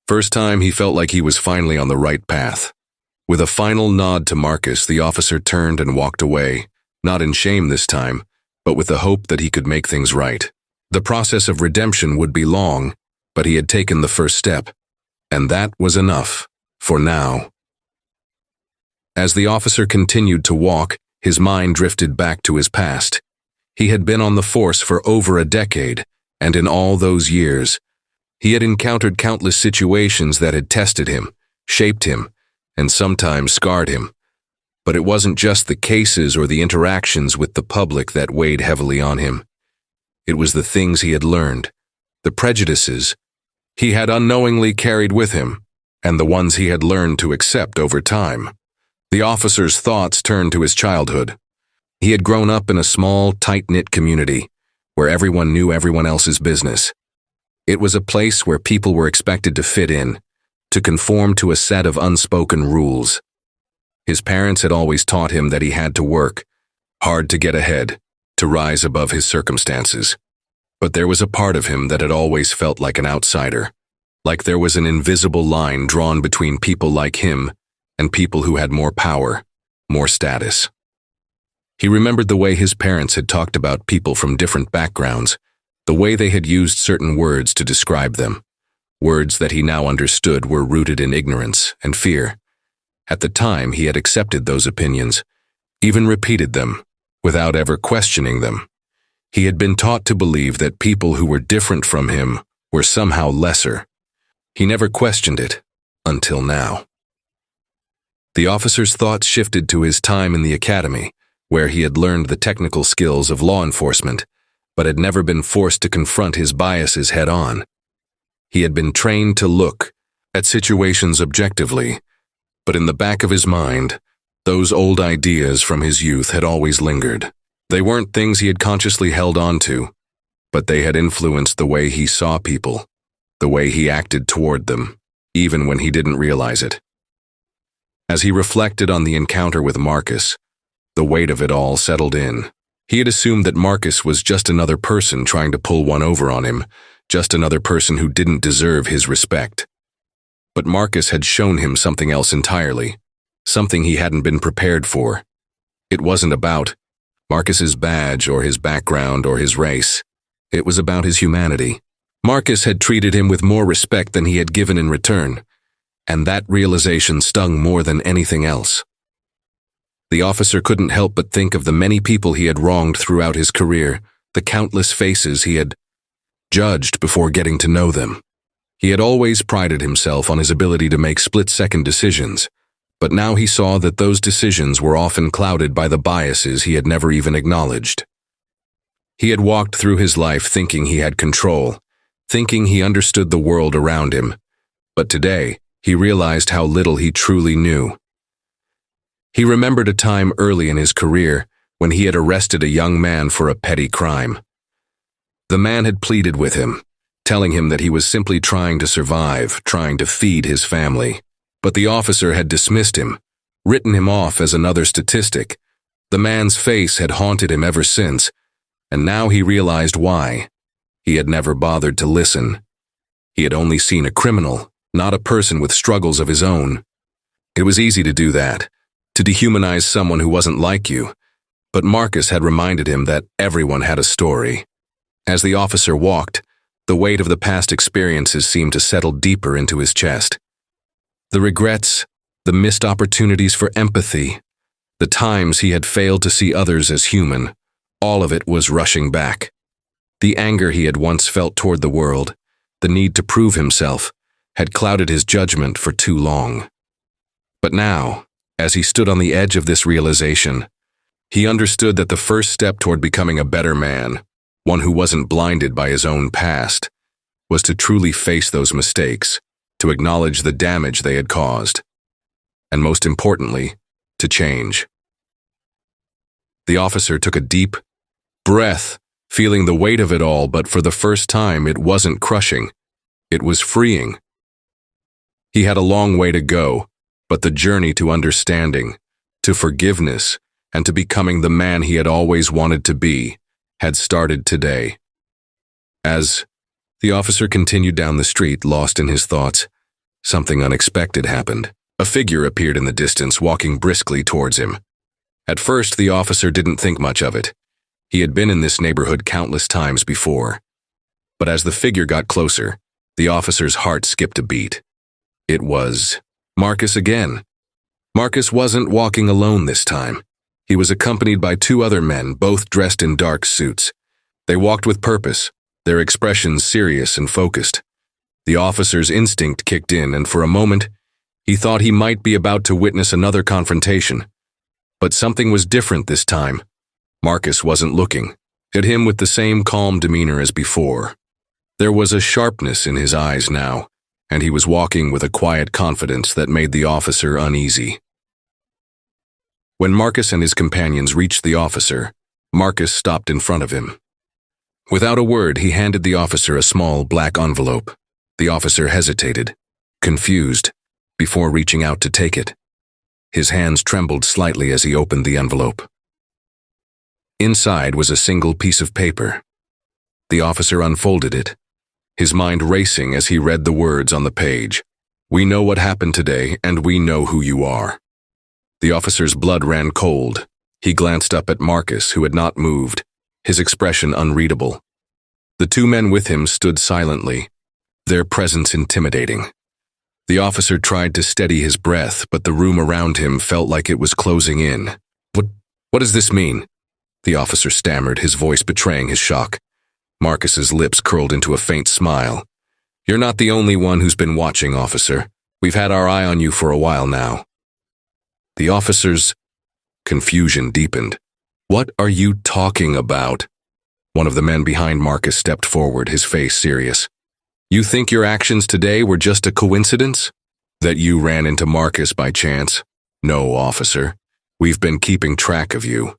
first time, he felt like he was finally on the right path. With a final nod to Marcus, the officer turned and walked away, not in shame this time, but with the hope that he could make things right. The process of redemption would be long, but he had taken the first step, and that was enough, for now. As the officer continued to walk, his mind drifted back to his past. He had been on the force for over a decade, and in all those years, he had encountered countless situations that had tested him, shaped him, and sometimes scarred him. But it wasn't just the cases or the interactions with the public that weighed heavily on him. It was the things he had learned, the prejudices he had unknowingly carried with him, and the ones he had learned to accept over time. The officer's thoughts turned to his childhood. He had grown up in a small, tight-knit community, where everyone knew everyone else's business. It was a place where people were expected to fit in, to conform to a set of unspoken rules. His parents had always taught him that he had to work hard to get ahead, to rise above his circumstances. But there was a part of him that had always felt like an outsider, like there was an invisible line drawn between people like him and people who had more power, more status. He remembered the way his parents had talked about people from different backgrounds, the way they had used certain words to describe them. Words that he now understood were rooted in ignorance and fear. At the time, he had accepted those opinions, even repeated them, without ever questioning them. He had been taught to believe that people who were different from him were somehow lesser. He never questioned it, until now. The officer's thoughts shifted to his time in the academy, where he had learned the technical skills of law enforcement, but had never been forced to confront his biases head-on. He had been trained to look at situations objectively, but in the back of his mind, those old ideas from his youth had always lingered. They weren't things he had consciously held on to, but they had influenced the way he saw people, the way he acted toward them, even when he didn't realize it. As he reflected on the encounter with Marcus, the weight of it all settled in. He had assumed that Marcus was just another person trying to pull one over on him, just another person who didn't deserve his respect. But Marcus had shown him something else entirely, something he hadn't been prepared for. It wasn't about Marcus's badge or his background or his race. It was about his humanity. Marcus had treated him with more respect than he had given in return, and that realization stung more than anything else. The officer couldn't help but think of the many people he had wronged throughout his career, the countless faces he had judged before getting to know them. He had always prided himself on his ability to make split-second decisions, but now he saw that those decisions were often clouded by the biases he had never even acknowledged. He had walked through his life thinking he had control, thinking he understood the world around him, but today he realized how little he truly knew. He remembered a time early in his career when he had arrested a young man for a petty crime. The man had pleaded with him, telling him that he was simply trying to survive, trying to feed his family. But the officer had dismissed him, written him off as another statistic. The man's face had haunted him ever since, and now he realized why. He had never bothered to listen. He had only seen a criminal, not a person with struggles of his own. It was easy to do that, to dehumanize someone who wasn't like you, but Marcus had reminded him that everyone had a story. As the officer walked, the weight of the past experiences seemed to settle deeper into his chest. The regrets, the missed opportunities for empathy, the times he had failed to see others as human, all of it was rushing back. The anger he had once felt toward the world, the need to prove himself, had clouded his judgment for too long. But now, as he stood on the edge of this realization, he understood that the first step toward becoming a better man, one who wasn't blinded by his own past, was to truly face those mistakes, to acknowledge the damage they had caused, and most importantly, to change. The officer took a deep breath, feeling the weight of it all, but for the first time it wasn't crushing, it was freeing. He had a long way to go, but the journey to understanding, to forgiveness, and to becoming the man he had always wanted to be had started today. As the officer continued down the street, lost in his thoughts, something unexpected happened. A figure appeared in the distance, walking briskly towards him. At first, the officer didn't think much of it. He had been in this neighborhood countless times before. But as the figure got closer, the officer's heart skipped a beat. It was Marcus again. Marcus wasn't walking alone this time. He was accompanied by two other men, both dressed in dark suits. They walked with purpose, their expressions serious and focused. The officer's instinct kicked in, and for a moment, he thought he might be about to witness another confrontation. But something was different this time. Marcus wasn't looking at him with the same calm demeanor as before. There was a sharpness in his eyes now, and he was walking with a quiet confidence that made the officer uneasy. When Marcus and his companions reached the officer, Marcus stopped in front of him. Without a word, he handed the officer a small black envelope. The officer hesitated, confused, before reaching out to take it. His hands trembled slightly as he opened the envelope. Inside was a single piece of paper. The officer unfolded it, his mind racing as he read the words on the page. "We know what happened today, and we know who you are." The officer's blood ran cold. He glanced up at Marcus, who had not moved, his expression unreadable. The two men with him stood silently, their presence intimidating. The officer tried to steady his breath, but the room around him felt like it was closing in. What does this mean?" The officer stammered, his voice betraying his shock. Marcus's lips curled into a faint smile. "You're not the only one who's been watching, officer. We've had our eye on you for a while now." The officer's confusion deepened. "What are you talking about?" One of the men behind Marcus stepped forward, his face serious. "You think your actions today were just a coincidence? That you ran into Marcus by chance? No, officer. We've been keeping track of you.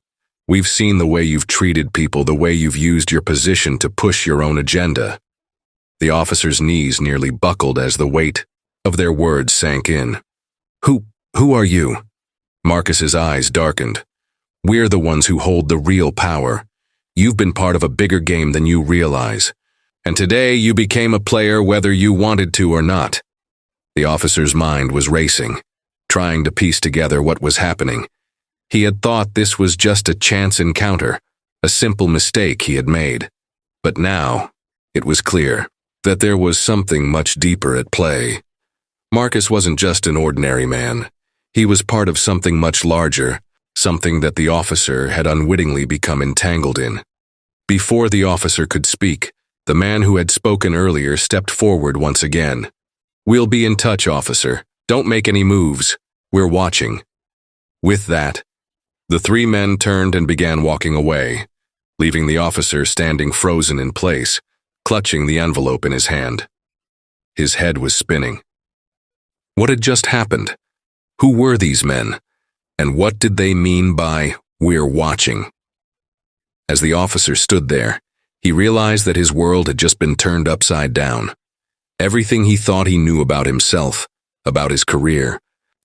We've seen the way you've treated people, the way you've used your position to push your own agenda." The officer's knees nearly buckled as the weight of their words sank in. Who are you?" Marcus's eyes darkened. "We're the ones who hold the real power. You've been part of a bigger game than you realize. And today you became a player whether you wanted to or not." The officer's mind was racing, trying to piece together what was happening. He had thought this was just a chance encounter, a simple mistake he had made. But now, it was clear that there was something much deeper at play. Marcus wasn't just an ordinary man. He was part of something much larger, something that the officer had unwittingly become entangled in. Before the officer could speak, the man who had spoken earlier stepped forward once again. "We'll be in touch, officer. Don't make any moves. We're watching." With that, the three men turned and began walking away, leaving the officer standing frozen in place, clutching the envelope in his hand. His head was spinning. What had just happened? Who were these men? And what did they mean by, "We're watching"? As the officer stood there, he realized that his world had just been turned upside down. Everything he thought he knew about himself, about his career,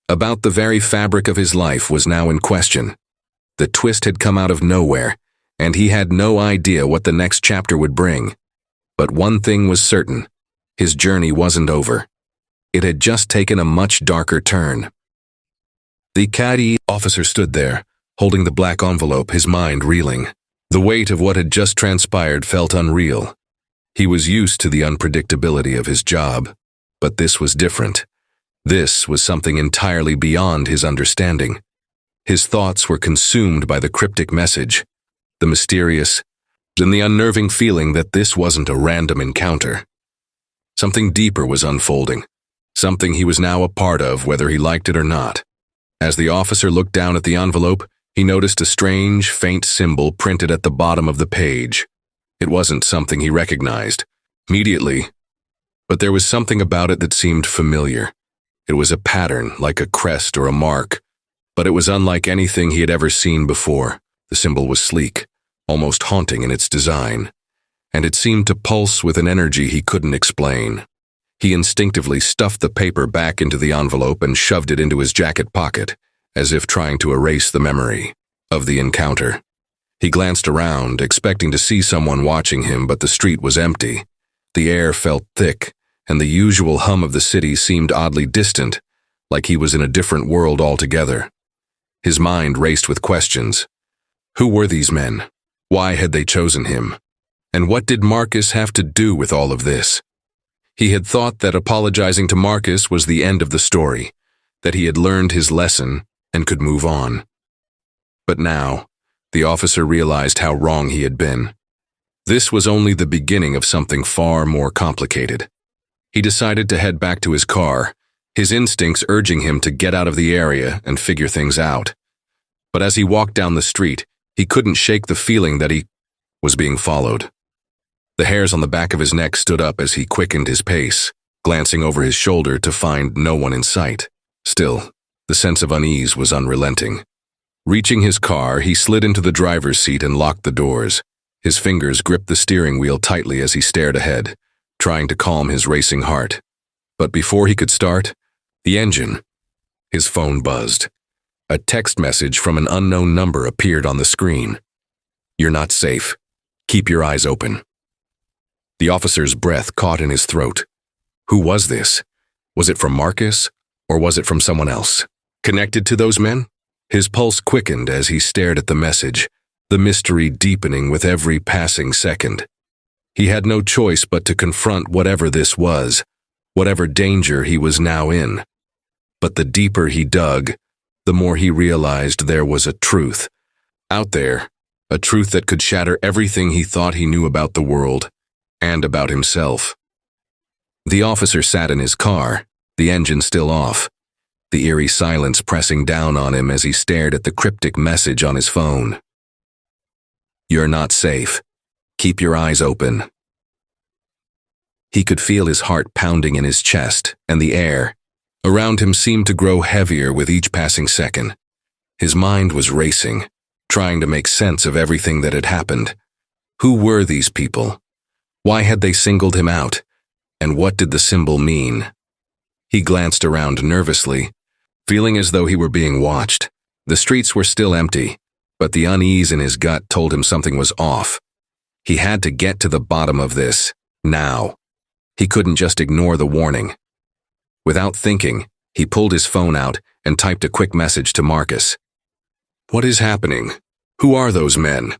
about the very fabric of his life was now in question. The twist had come out of nowhere, and he had no idea what the next chapter would bring. But one thing was certain: his journey wasn't over. It had just taken a much darker turn. The caddy officer stood there, holding the black envelope, his mind reeling. The weight of what had just transpired felt unreal. He was used to the unpredictability of his job, but this was different. This was something entirely beyond his understanding. His thoughts were consumed by the cryptic message, the mysterious, and the unnerving feeling that this wasn't a random encounter. Something deeper was unfolding, something he was now a part of, whether he liked it or not. As the officer looked down at the envelope, he noticed a strange, faint symbol printed at the bottom of the page. It wasn't something he recognized immediately, but there was something about it that seemed familiar. It was a pattern, like a crest or a mark, but it was unlike anything he had ever seen before. The symbol was sleek, almost haunting in its design, and it seemed to pulse with an energy he couldn't explain. He instinctively stuffed the paper back into the envelope and shoved it into his jacket pocket, as if trying to erase the memory of the encounter. He glanced around, expecting to see someone watching him, but the street was empty. The air felt thick, and the usual hum of the city seemed oddly distant, like he was in a different world altogether. His mind raced with questions. Who were these men? Why had they chosen him? And what did Marcus have to do with all of this? He had thought that apologizing to Marcus was the end of the story, that he had learned his lesson and could move on. But now, the officer realized how wrong he had been. This was only the beginning of something far more complicated. He decided to head back to his car, his instincts urging him to get out of the area and figure things out. But as he walked down the street, he couldn't shake the feeling that he was being followed. The hairs on the back of his neck stood up as he quickened his pace, glancing over his shoulder to find no one in sight. Still, the sense of unease was unrelenting. Reaching his car, he slid into the driver's seat and locked the doors. His fingers gripped the steering wheel tightly as he stared ahead, trying to calm his racing heart. But before he could start, his phone buzzed. A text message from an unknown number appeared on the screen. "You're not safe. Keep your eyes open." The officer's breath caught in his throat. Who was this? Was it from Marcus, or was it from someone else? Connected to those men? His pulse quickened as he stared at the message, the mystery deepening with every passing second. He had no choice but to confront whatever this was, whatever danger he was now in. But the deeper he dug, the more he realized there was a truth out there, a truth that could shatter everything he thought he knew about the world and about himself. The officer sat in his car, the engine still off, the eerie silence pressing down on him as he stared at the cryptic message on his phone. "You're not safe. Keep your eyes open." He could feel his heart pounding in his chest, and the air around him seemed to grow heavier with each passing second. His mind was racing, trying to make sense of everything that had happened. Who were these people? Why had they singled him out? And what did the symbol mean? He glanced around nervously, feeling as though he were being watched. The streets were still empty, but the unease in his gut told him something was off. He had to get to the bottom of this, now. He couldn't just ignore the warning. Without thinking, he pulled his phone out and typed a quick message to Marcus. "What is happening? Who are those men?"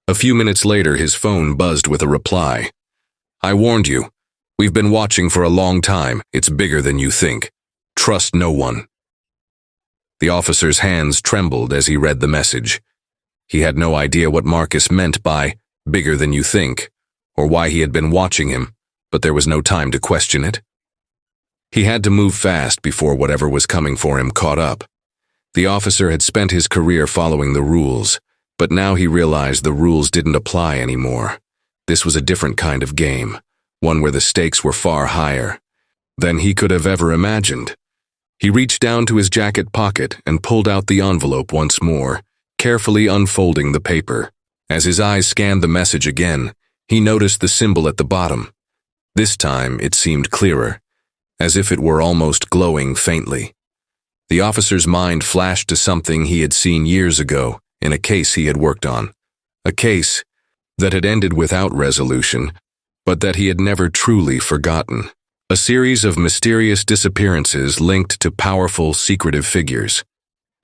A few minutes later, his phone buzzed with a reply. "I warned you. We've been watching for a long time. It's bigger than you think. Trust no one." The officer's hands trembled as he read the message. He had no idea what Marcus meant by "bigger than you think," or why he had been watching him, but there was no time to question it. He had to move fast before whatever was coming for him caught up. The officer had spent his career following the rules, but now he realized the rules didn't apply anymore. This was a different kind of game, one where the stakes were far higher than he could have ever imagined. He reached down to his jacket pocket and pulled out the envelope once more, carefully unfolding the paper. As his eyes scanned the message again, he noticed the symbol at the bottom. This time it seemed clearer, as if it were almost glowing faintly. The officer's mind flashed to something he had seen years ago in a case he had worked on. A case that had ended without resolution, but that he had never truly forgotten. A series of mysterious disappearances linked to powerful, secretive figures.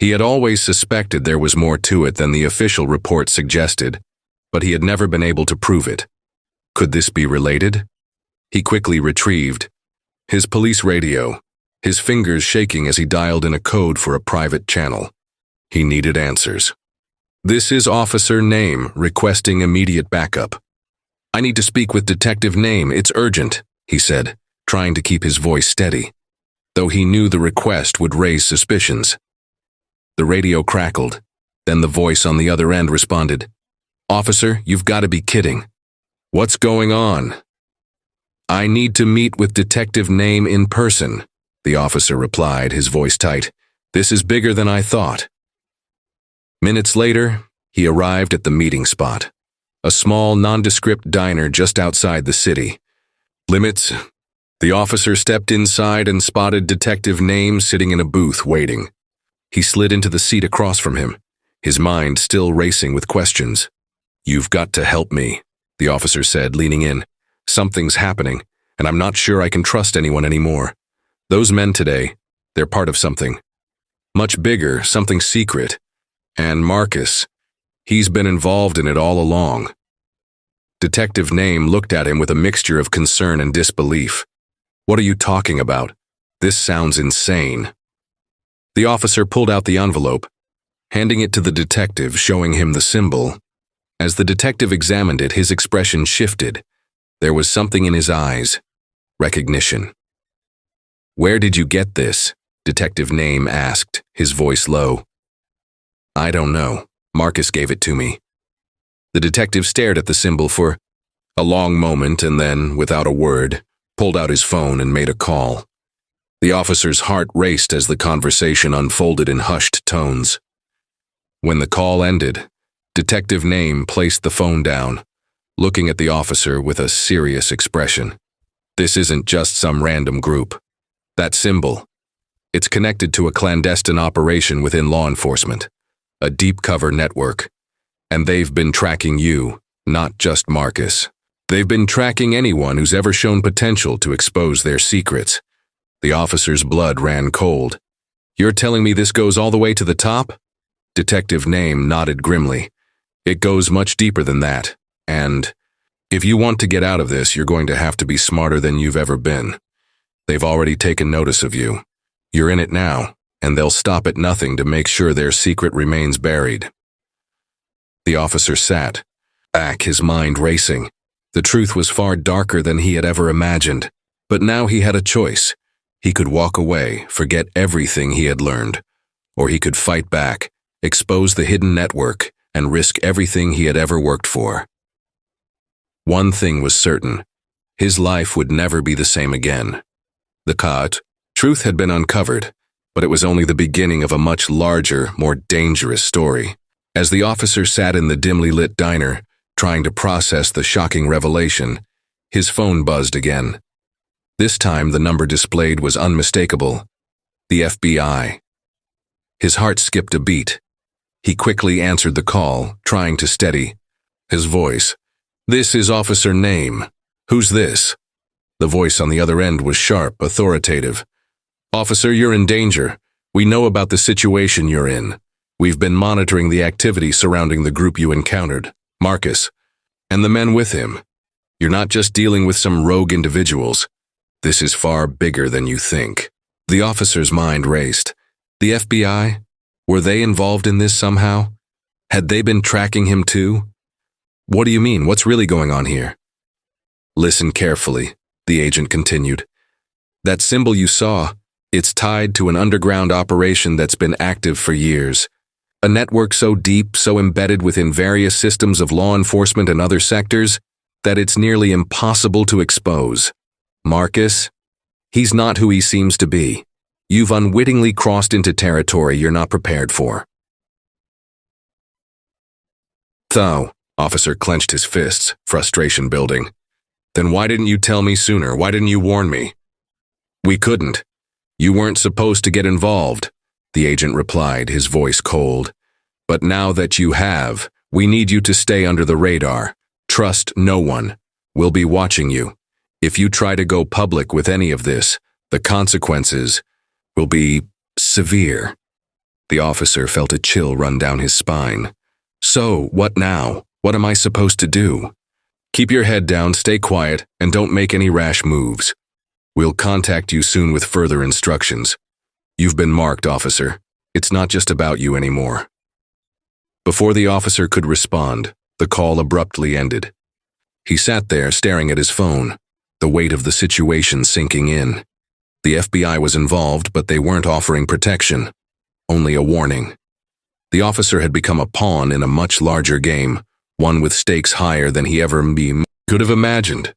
He had always suspected there was more to it than the official report suggested, but he had never been able to prove it. Could this be related? He quickly retrieved his police radio, his fingers shaking as he dialed in a code for a private channel. He needed answers. "This is Officer Name requesting immediate backup." "I need to speak with Detective Name. It's urgent," he said, trying to keep his voice steady, though he knew the request would raise suspicions. The radio crackled. Then the voice on the other end responded, "Officer, you've got to be kidding. What's going on?" "I need to meet with Detective Name in person," the officer replied, his voice tight. "This is bigger than I thought." Minutes later, he arrived at the meeting spot, a small, nondescript diner just outside the city. Limits. The officer stepped inside and spotted Detective Name sitting in a booth waiting. He slid into the seat across from him, his mind still racing with questions. "You've got to help me," the officer said, leaning in. "Something's happening, and I'm not sure I can trust anyone anymore. Those men today, they're part of something. Much bigger, something secret. And Marcus, he's been involved in it all along." Detective Name looked at him with a mixture of concern and disbelief. "What are you talking about? This sounds insane." The officer pulled out the envelope, handing it to the detective, showing him the symbol. As the detective examined it, his expression shifted. There was something in his eyes. Recognition. "Where did you get this?" Detective Name asked, his voice low. "I don't know. Marcus gave it to me." The detective stared at the symbol for a long moment and then, without a word, pulled out his phone and made a call. The officer's heart raced as the conversation unfolded in hushed tones. When the call ended, Detective Name placed the phone down, looking at the officer with a serious expression. "This isn't just some random group. That symbol, it's connected to a clandestine operation within law enforcement, a deep-cover network. And they've been tracking you, not just Marcus. They've been tracking anyone who's ever shown potential to expose their secrets." The officer's blood ran cold. "You're telling me this goes all the way to the top?" Detective Name nodded grimly. "It goes much deeper than that, and if you want to get out of this, you're going to have to be smarter than you've ever been. They've already taken notice of you. You're in it now, and they'll stop at nothing to make sure their secret remains buried." The officer sat back, his mind racing. The truth was far darker than he had ever imagined, but now he had a choice. He could walk away, forget everything he had learned, or he could fight back, expose the hidden network, and risk everything he had ever worked for. One thing was certain: his life would never be the same again. The truth had been uncovered, but it was only the beginning of a much larger, more dangerous story. As the officer sat in the dimly lit diner, trying to process the shocking revelation, his phone buzzed again. This time the number displayed was unmistakable: the FBI. His heart skipped a beat. He quickly answered the call, trying to steady his voice. "This is Officer Name. Who's this?" The voice on the other end was sharp, authoritative. "Officer, you're in danger. We know about the situation you're in. We've been monitoring the activity surrounding the group you encountered, Marcus, and the men with him. You're not just dealing with some rogue individuals. This is far bigger than you think." The officer's mind raced. The FBI? Were they involved in this somehow? Had they been tracking him too? "What do you mean? What's really going on here?" "Listen carefully," the agent continued. "That symbol you saw, it's tied to an underground operation that's been active for years. A network so deep, so embedded within various systems of law enforcement and other sectors, that it's nearly impossible to expose. Marcus, he's not who he seems to be. You've unwittingly crossed into territory you're not prepared for." "So," officer clenched his fists, frustration building. "Then why didn't you tell me sooner? Why didn't you warn me?" "We couldn't. You weren't supposed to get involved," the agent replied, his voice cold. "But now that you have, we need you to stay under the radar. Trust no one. We'll be watching you. If you try to go public with any of this, the consequences will be severe." The officer felt a chill run down his spine. "So, what now? What am I supposed to do?" "Keep your head down, stay quiet, and don't make any rash moves. We'll contact you soon with further instructions. You've been marked, officer. It's not just about you anymore." Before the officer could respond, the call abruptly ended. He sat there staring at his phone, the weight of the situation sinking in. The FBI was involved, but they weren't offering protection, only a warning. The officer had become a pawn in a much larger game, one with stakes higher than he ever could have imagined.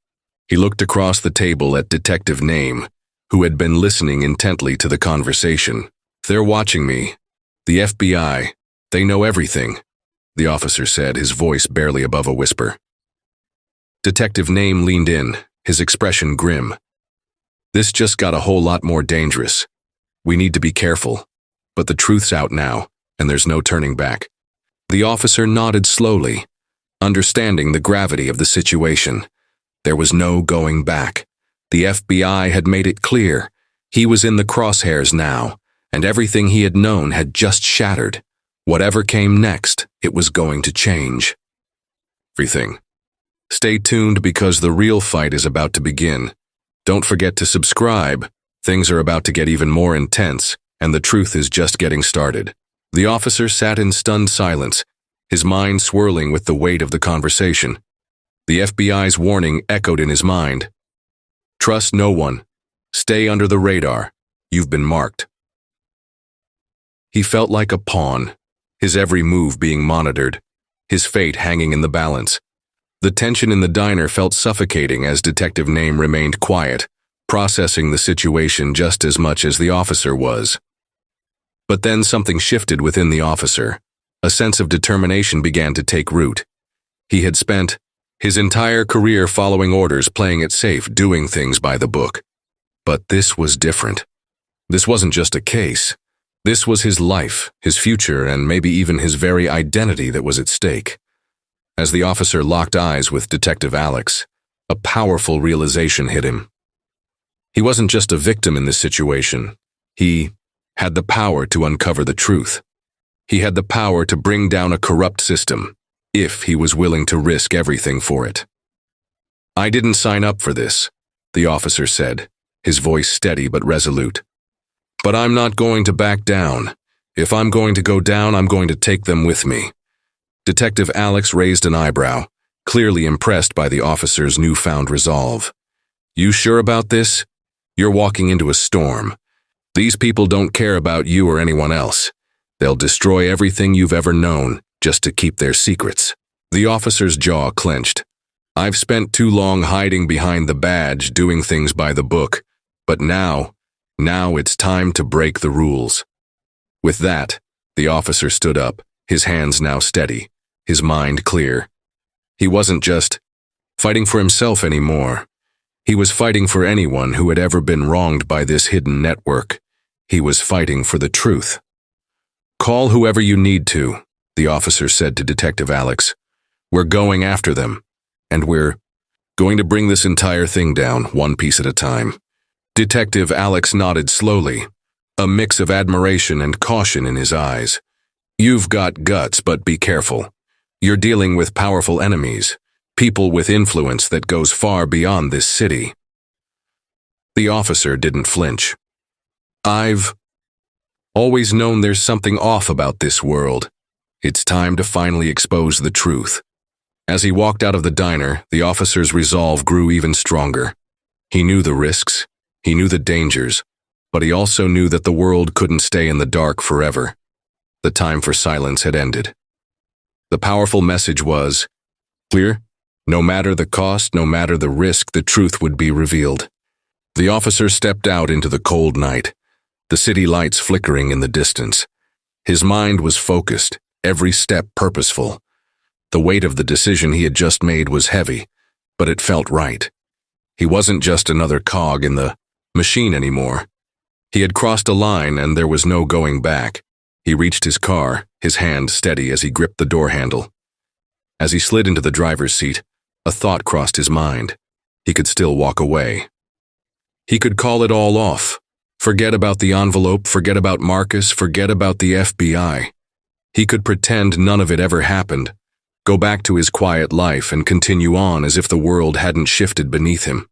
He looked across the table at Detective Name, who had been listening intently to the conversation. "They're watching me. The FBI. They know everything," the officer said, his voice barely above a whisper. Detective Name leaned in, his expression grim. "This just got a whole lot more dangerous. We need to be careful. But the truth's out now, and there's no turning back." The officer nodded slowly. understanding the gravity of the situation. There was no going back. The FBI had made it clear. He was in the crosshairs now, and everything he had known had just shattered. Whatever came next, it was going to change everything. Stay tuned because the real fight is about to begin. Don't forget to subscribe. Things are about to get even more intense, and the truth is just getting started. The officer sat in stunned silence, his mind swirling with the weight of the conversation. The FBI's warning echoed in his mind. Trust no one. Stay under the radar. You've been marked. He felt like a pawn, his every move being monitored, his fate hanging in the balance. The tension in the diner felt suffocating as Detective Name remained quiet, processing the situation just as much as the officer was. But then something shifted within the officer. A sense of determination began to take root. He had spent his entire career following orders, playing it safe, doing things by the book. But this was different. This wasn't just a case. This was his life, his future, and maybe even his very identity that was at stake. As the officer locked eyes with Detective Alex, a powerful realization hit him. He wasn't just a victim in this situation. He had the power to uncover the truth. He had the power to bring down a corrupt system, if he was willing to risk everything for it. I didn't sign up for this, the officer said, his voice steady but resolute. But I'm not going to back down. If I'm going to go down, I'm going to take them with me. Detective Alex raised an eyebrow, clearly impressed by the officer's newfound resolve. You sure about this? You're walking into a storm. These people don't care about you or anyone else. They'll destroy everything you've ever known just to keep their secrets. The officer's jaw clenched. I've spent too long hiding behind the badge, doing things by the book. But now it's time to break the rules. With that, the officer stood up, his hands now steady, his mind clear. He wasn't just fighting for himself anymore. He was fighting for anyone who had ever been wronged by this hidden network. He was fighting for the truth. Call whoever you need to, the officer said to Detective Alex. We're going after them, and we're going to bring this entire thing down, one piece at a time. Detective Alex nodded slowly, a mix of admiration and caution in his eyes. You've got guts, but be careful. You're dealing with powerful enemies, people with influence that goes far beyond this city. The officer didn't flinch. I've always known there's something off about this world. It's time to finally expose the truth. As he walked out of the diner, the officer's resolve grew even stronger. He knew the risks, he knew the dangers, but he also knew that the world couldn't stay in the dark forever. The time for silence had ended. The powerful message was clear. No matter the cost, no matter the risk, the truth would be revealed. The officer stepped out into the cold night, the city lights flickering in the distance. His mind was focused, every step purposeful. The weight of the decision he had just made was heavy, but it felt right. He wasn't just another cog in the machine anymore. He had crossed a line and there was no going back. He reached his car, his hand steady as he gripped the door handle. As he slid into the driver's seat, a thought crossed his mind. He could still walk away. He could call it all off. Forget about the envelope, forget about Marcus, forget about the FBI. He could pretend none of it ever happened, go back to his quiet life and continue on as if the world hadn't shifted beneath him.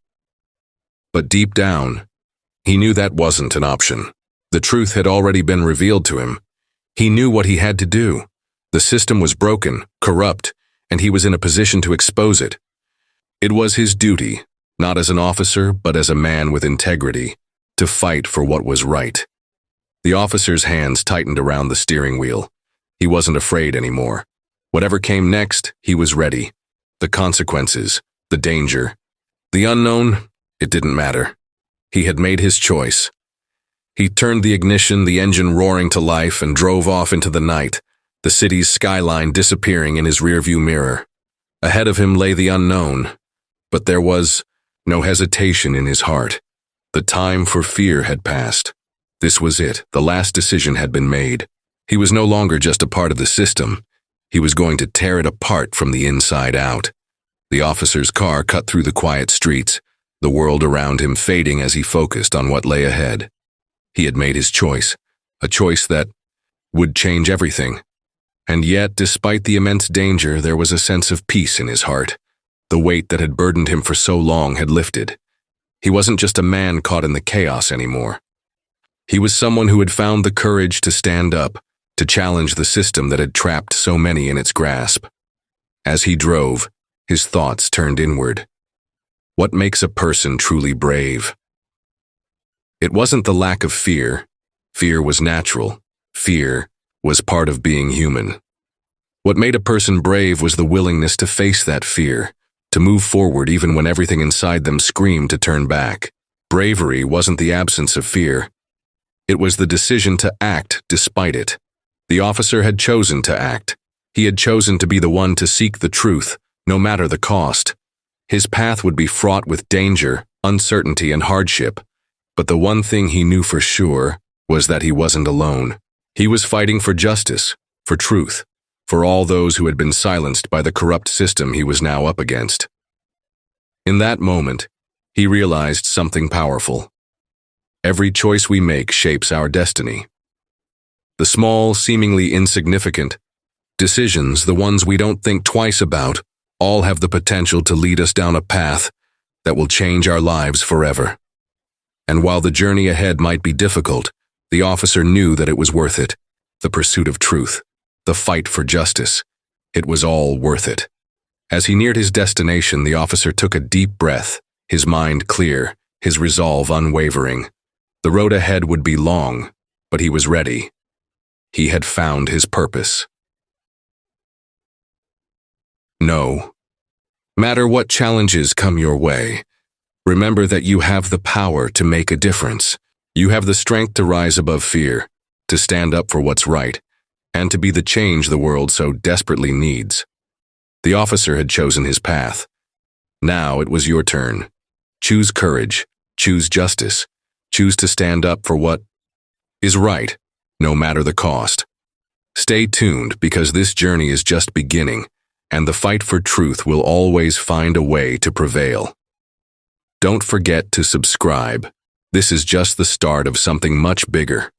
But deep down, he knew that wasn't an option. The truth had already been revealed to him. He knew what he had to do. The system was broken, corrupt, and he was in a position to expose it. It was his duty, not as an officer, but as a man with integrity, to fight for what was right. The officer's hands tightened around the steering wheel. He wasn't afraid anymore. Whatever came next, he was ready. The consequences, the danger, the unknown, it didn't matter. He had made his choice. He turned the ignition, the engine roaring to life, and drove off into the night, the city's skyline disappearing in his rearview mirror. Ahead of him lay the unknown, but there was no hesitation in his heart. The time for fear had passed. This was it. The last decision had been made. He was no longer just a part of the system. He was going to tear it apart from the inside out. The officer's car cut through the quiet streets, the world around him fading as he focused on what lay ahead. He had made his choice, a choice that would change everything. And yet, despite the immense danger, there was a sense of peace in his heart. The weight that had burdened him for so long had lifted. He wasn't just a man caught in the chaos anymore. He was someone who had found the courage to stand up, to challenge the system that had trapped so many in its grasp. As he drove, his thoughts turned inward. What makes a person truly brave? It wasn't the lack of fear. Fear was natural. Fear was part of being human. What made a person brave was the willingness to face that fear, to move forward even when everything inside them screamed to turn back. Bravery wasn't the absence of fear. It was the decision to act despite it. The officer had chosen to act. He had chosen to be the one to seek the truth, no matter the cost. His path would be fraught with danger, uncertainty, and hardship, but the one thing he knew for sure was that he wasn't alone. He was fighting for justice, for truth, for all those who had been silenced by the corrupt system he was now up against. In that moment, he realized something powerful. Every choice we make shapes our destiny. The small, seemingly insignificant decisions, the ones we don't think twice about, all have the potential to lead us down a path that will change our lives forever. And while the journey ahead might be difficult, the officer knew that it was worth it. The pursuit of truth, the fight for justice, it was all worth it. As he neared his destination, the officer took a deep breath, his mind clear, his resolve unwavering. The road ahead would be long, but he was ready. He had found his purpose. No matter what challenges come your way, remember that you have the power to make a difference. You have the strength to rise above fear, to stand up for what's right, and to be the change the world so desperately needs. The officer had chosen his path. Now it was your turn. Choose courage, choose justice, choose to stand up for what is right, no matter the cost. Stay tuned, because this journey is just beginning, and the fight for truth will always find a way to prevail. Don't forget to subscribe. This is just the start of something much bigger.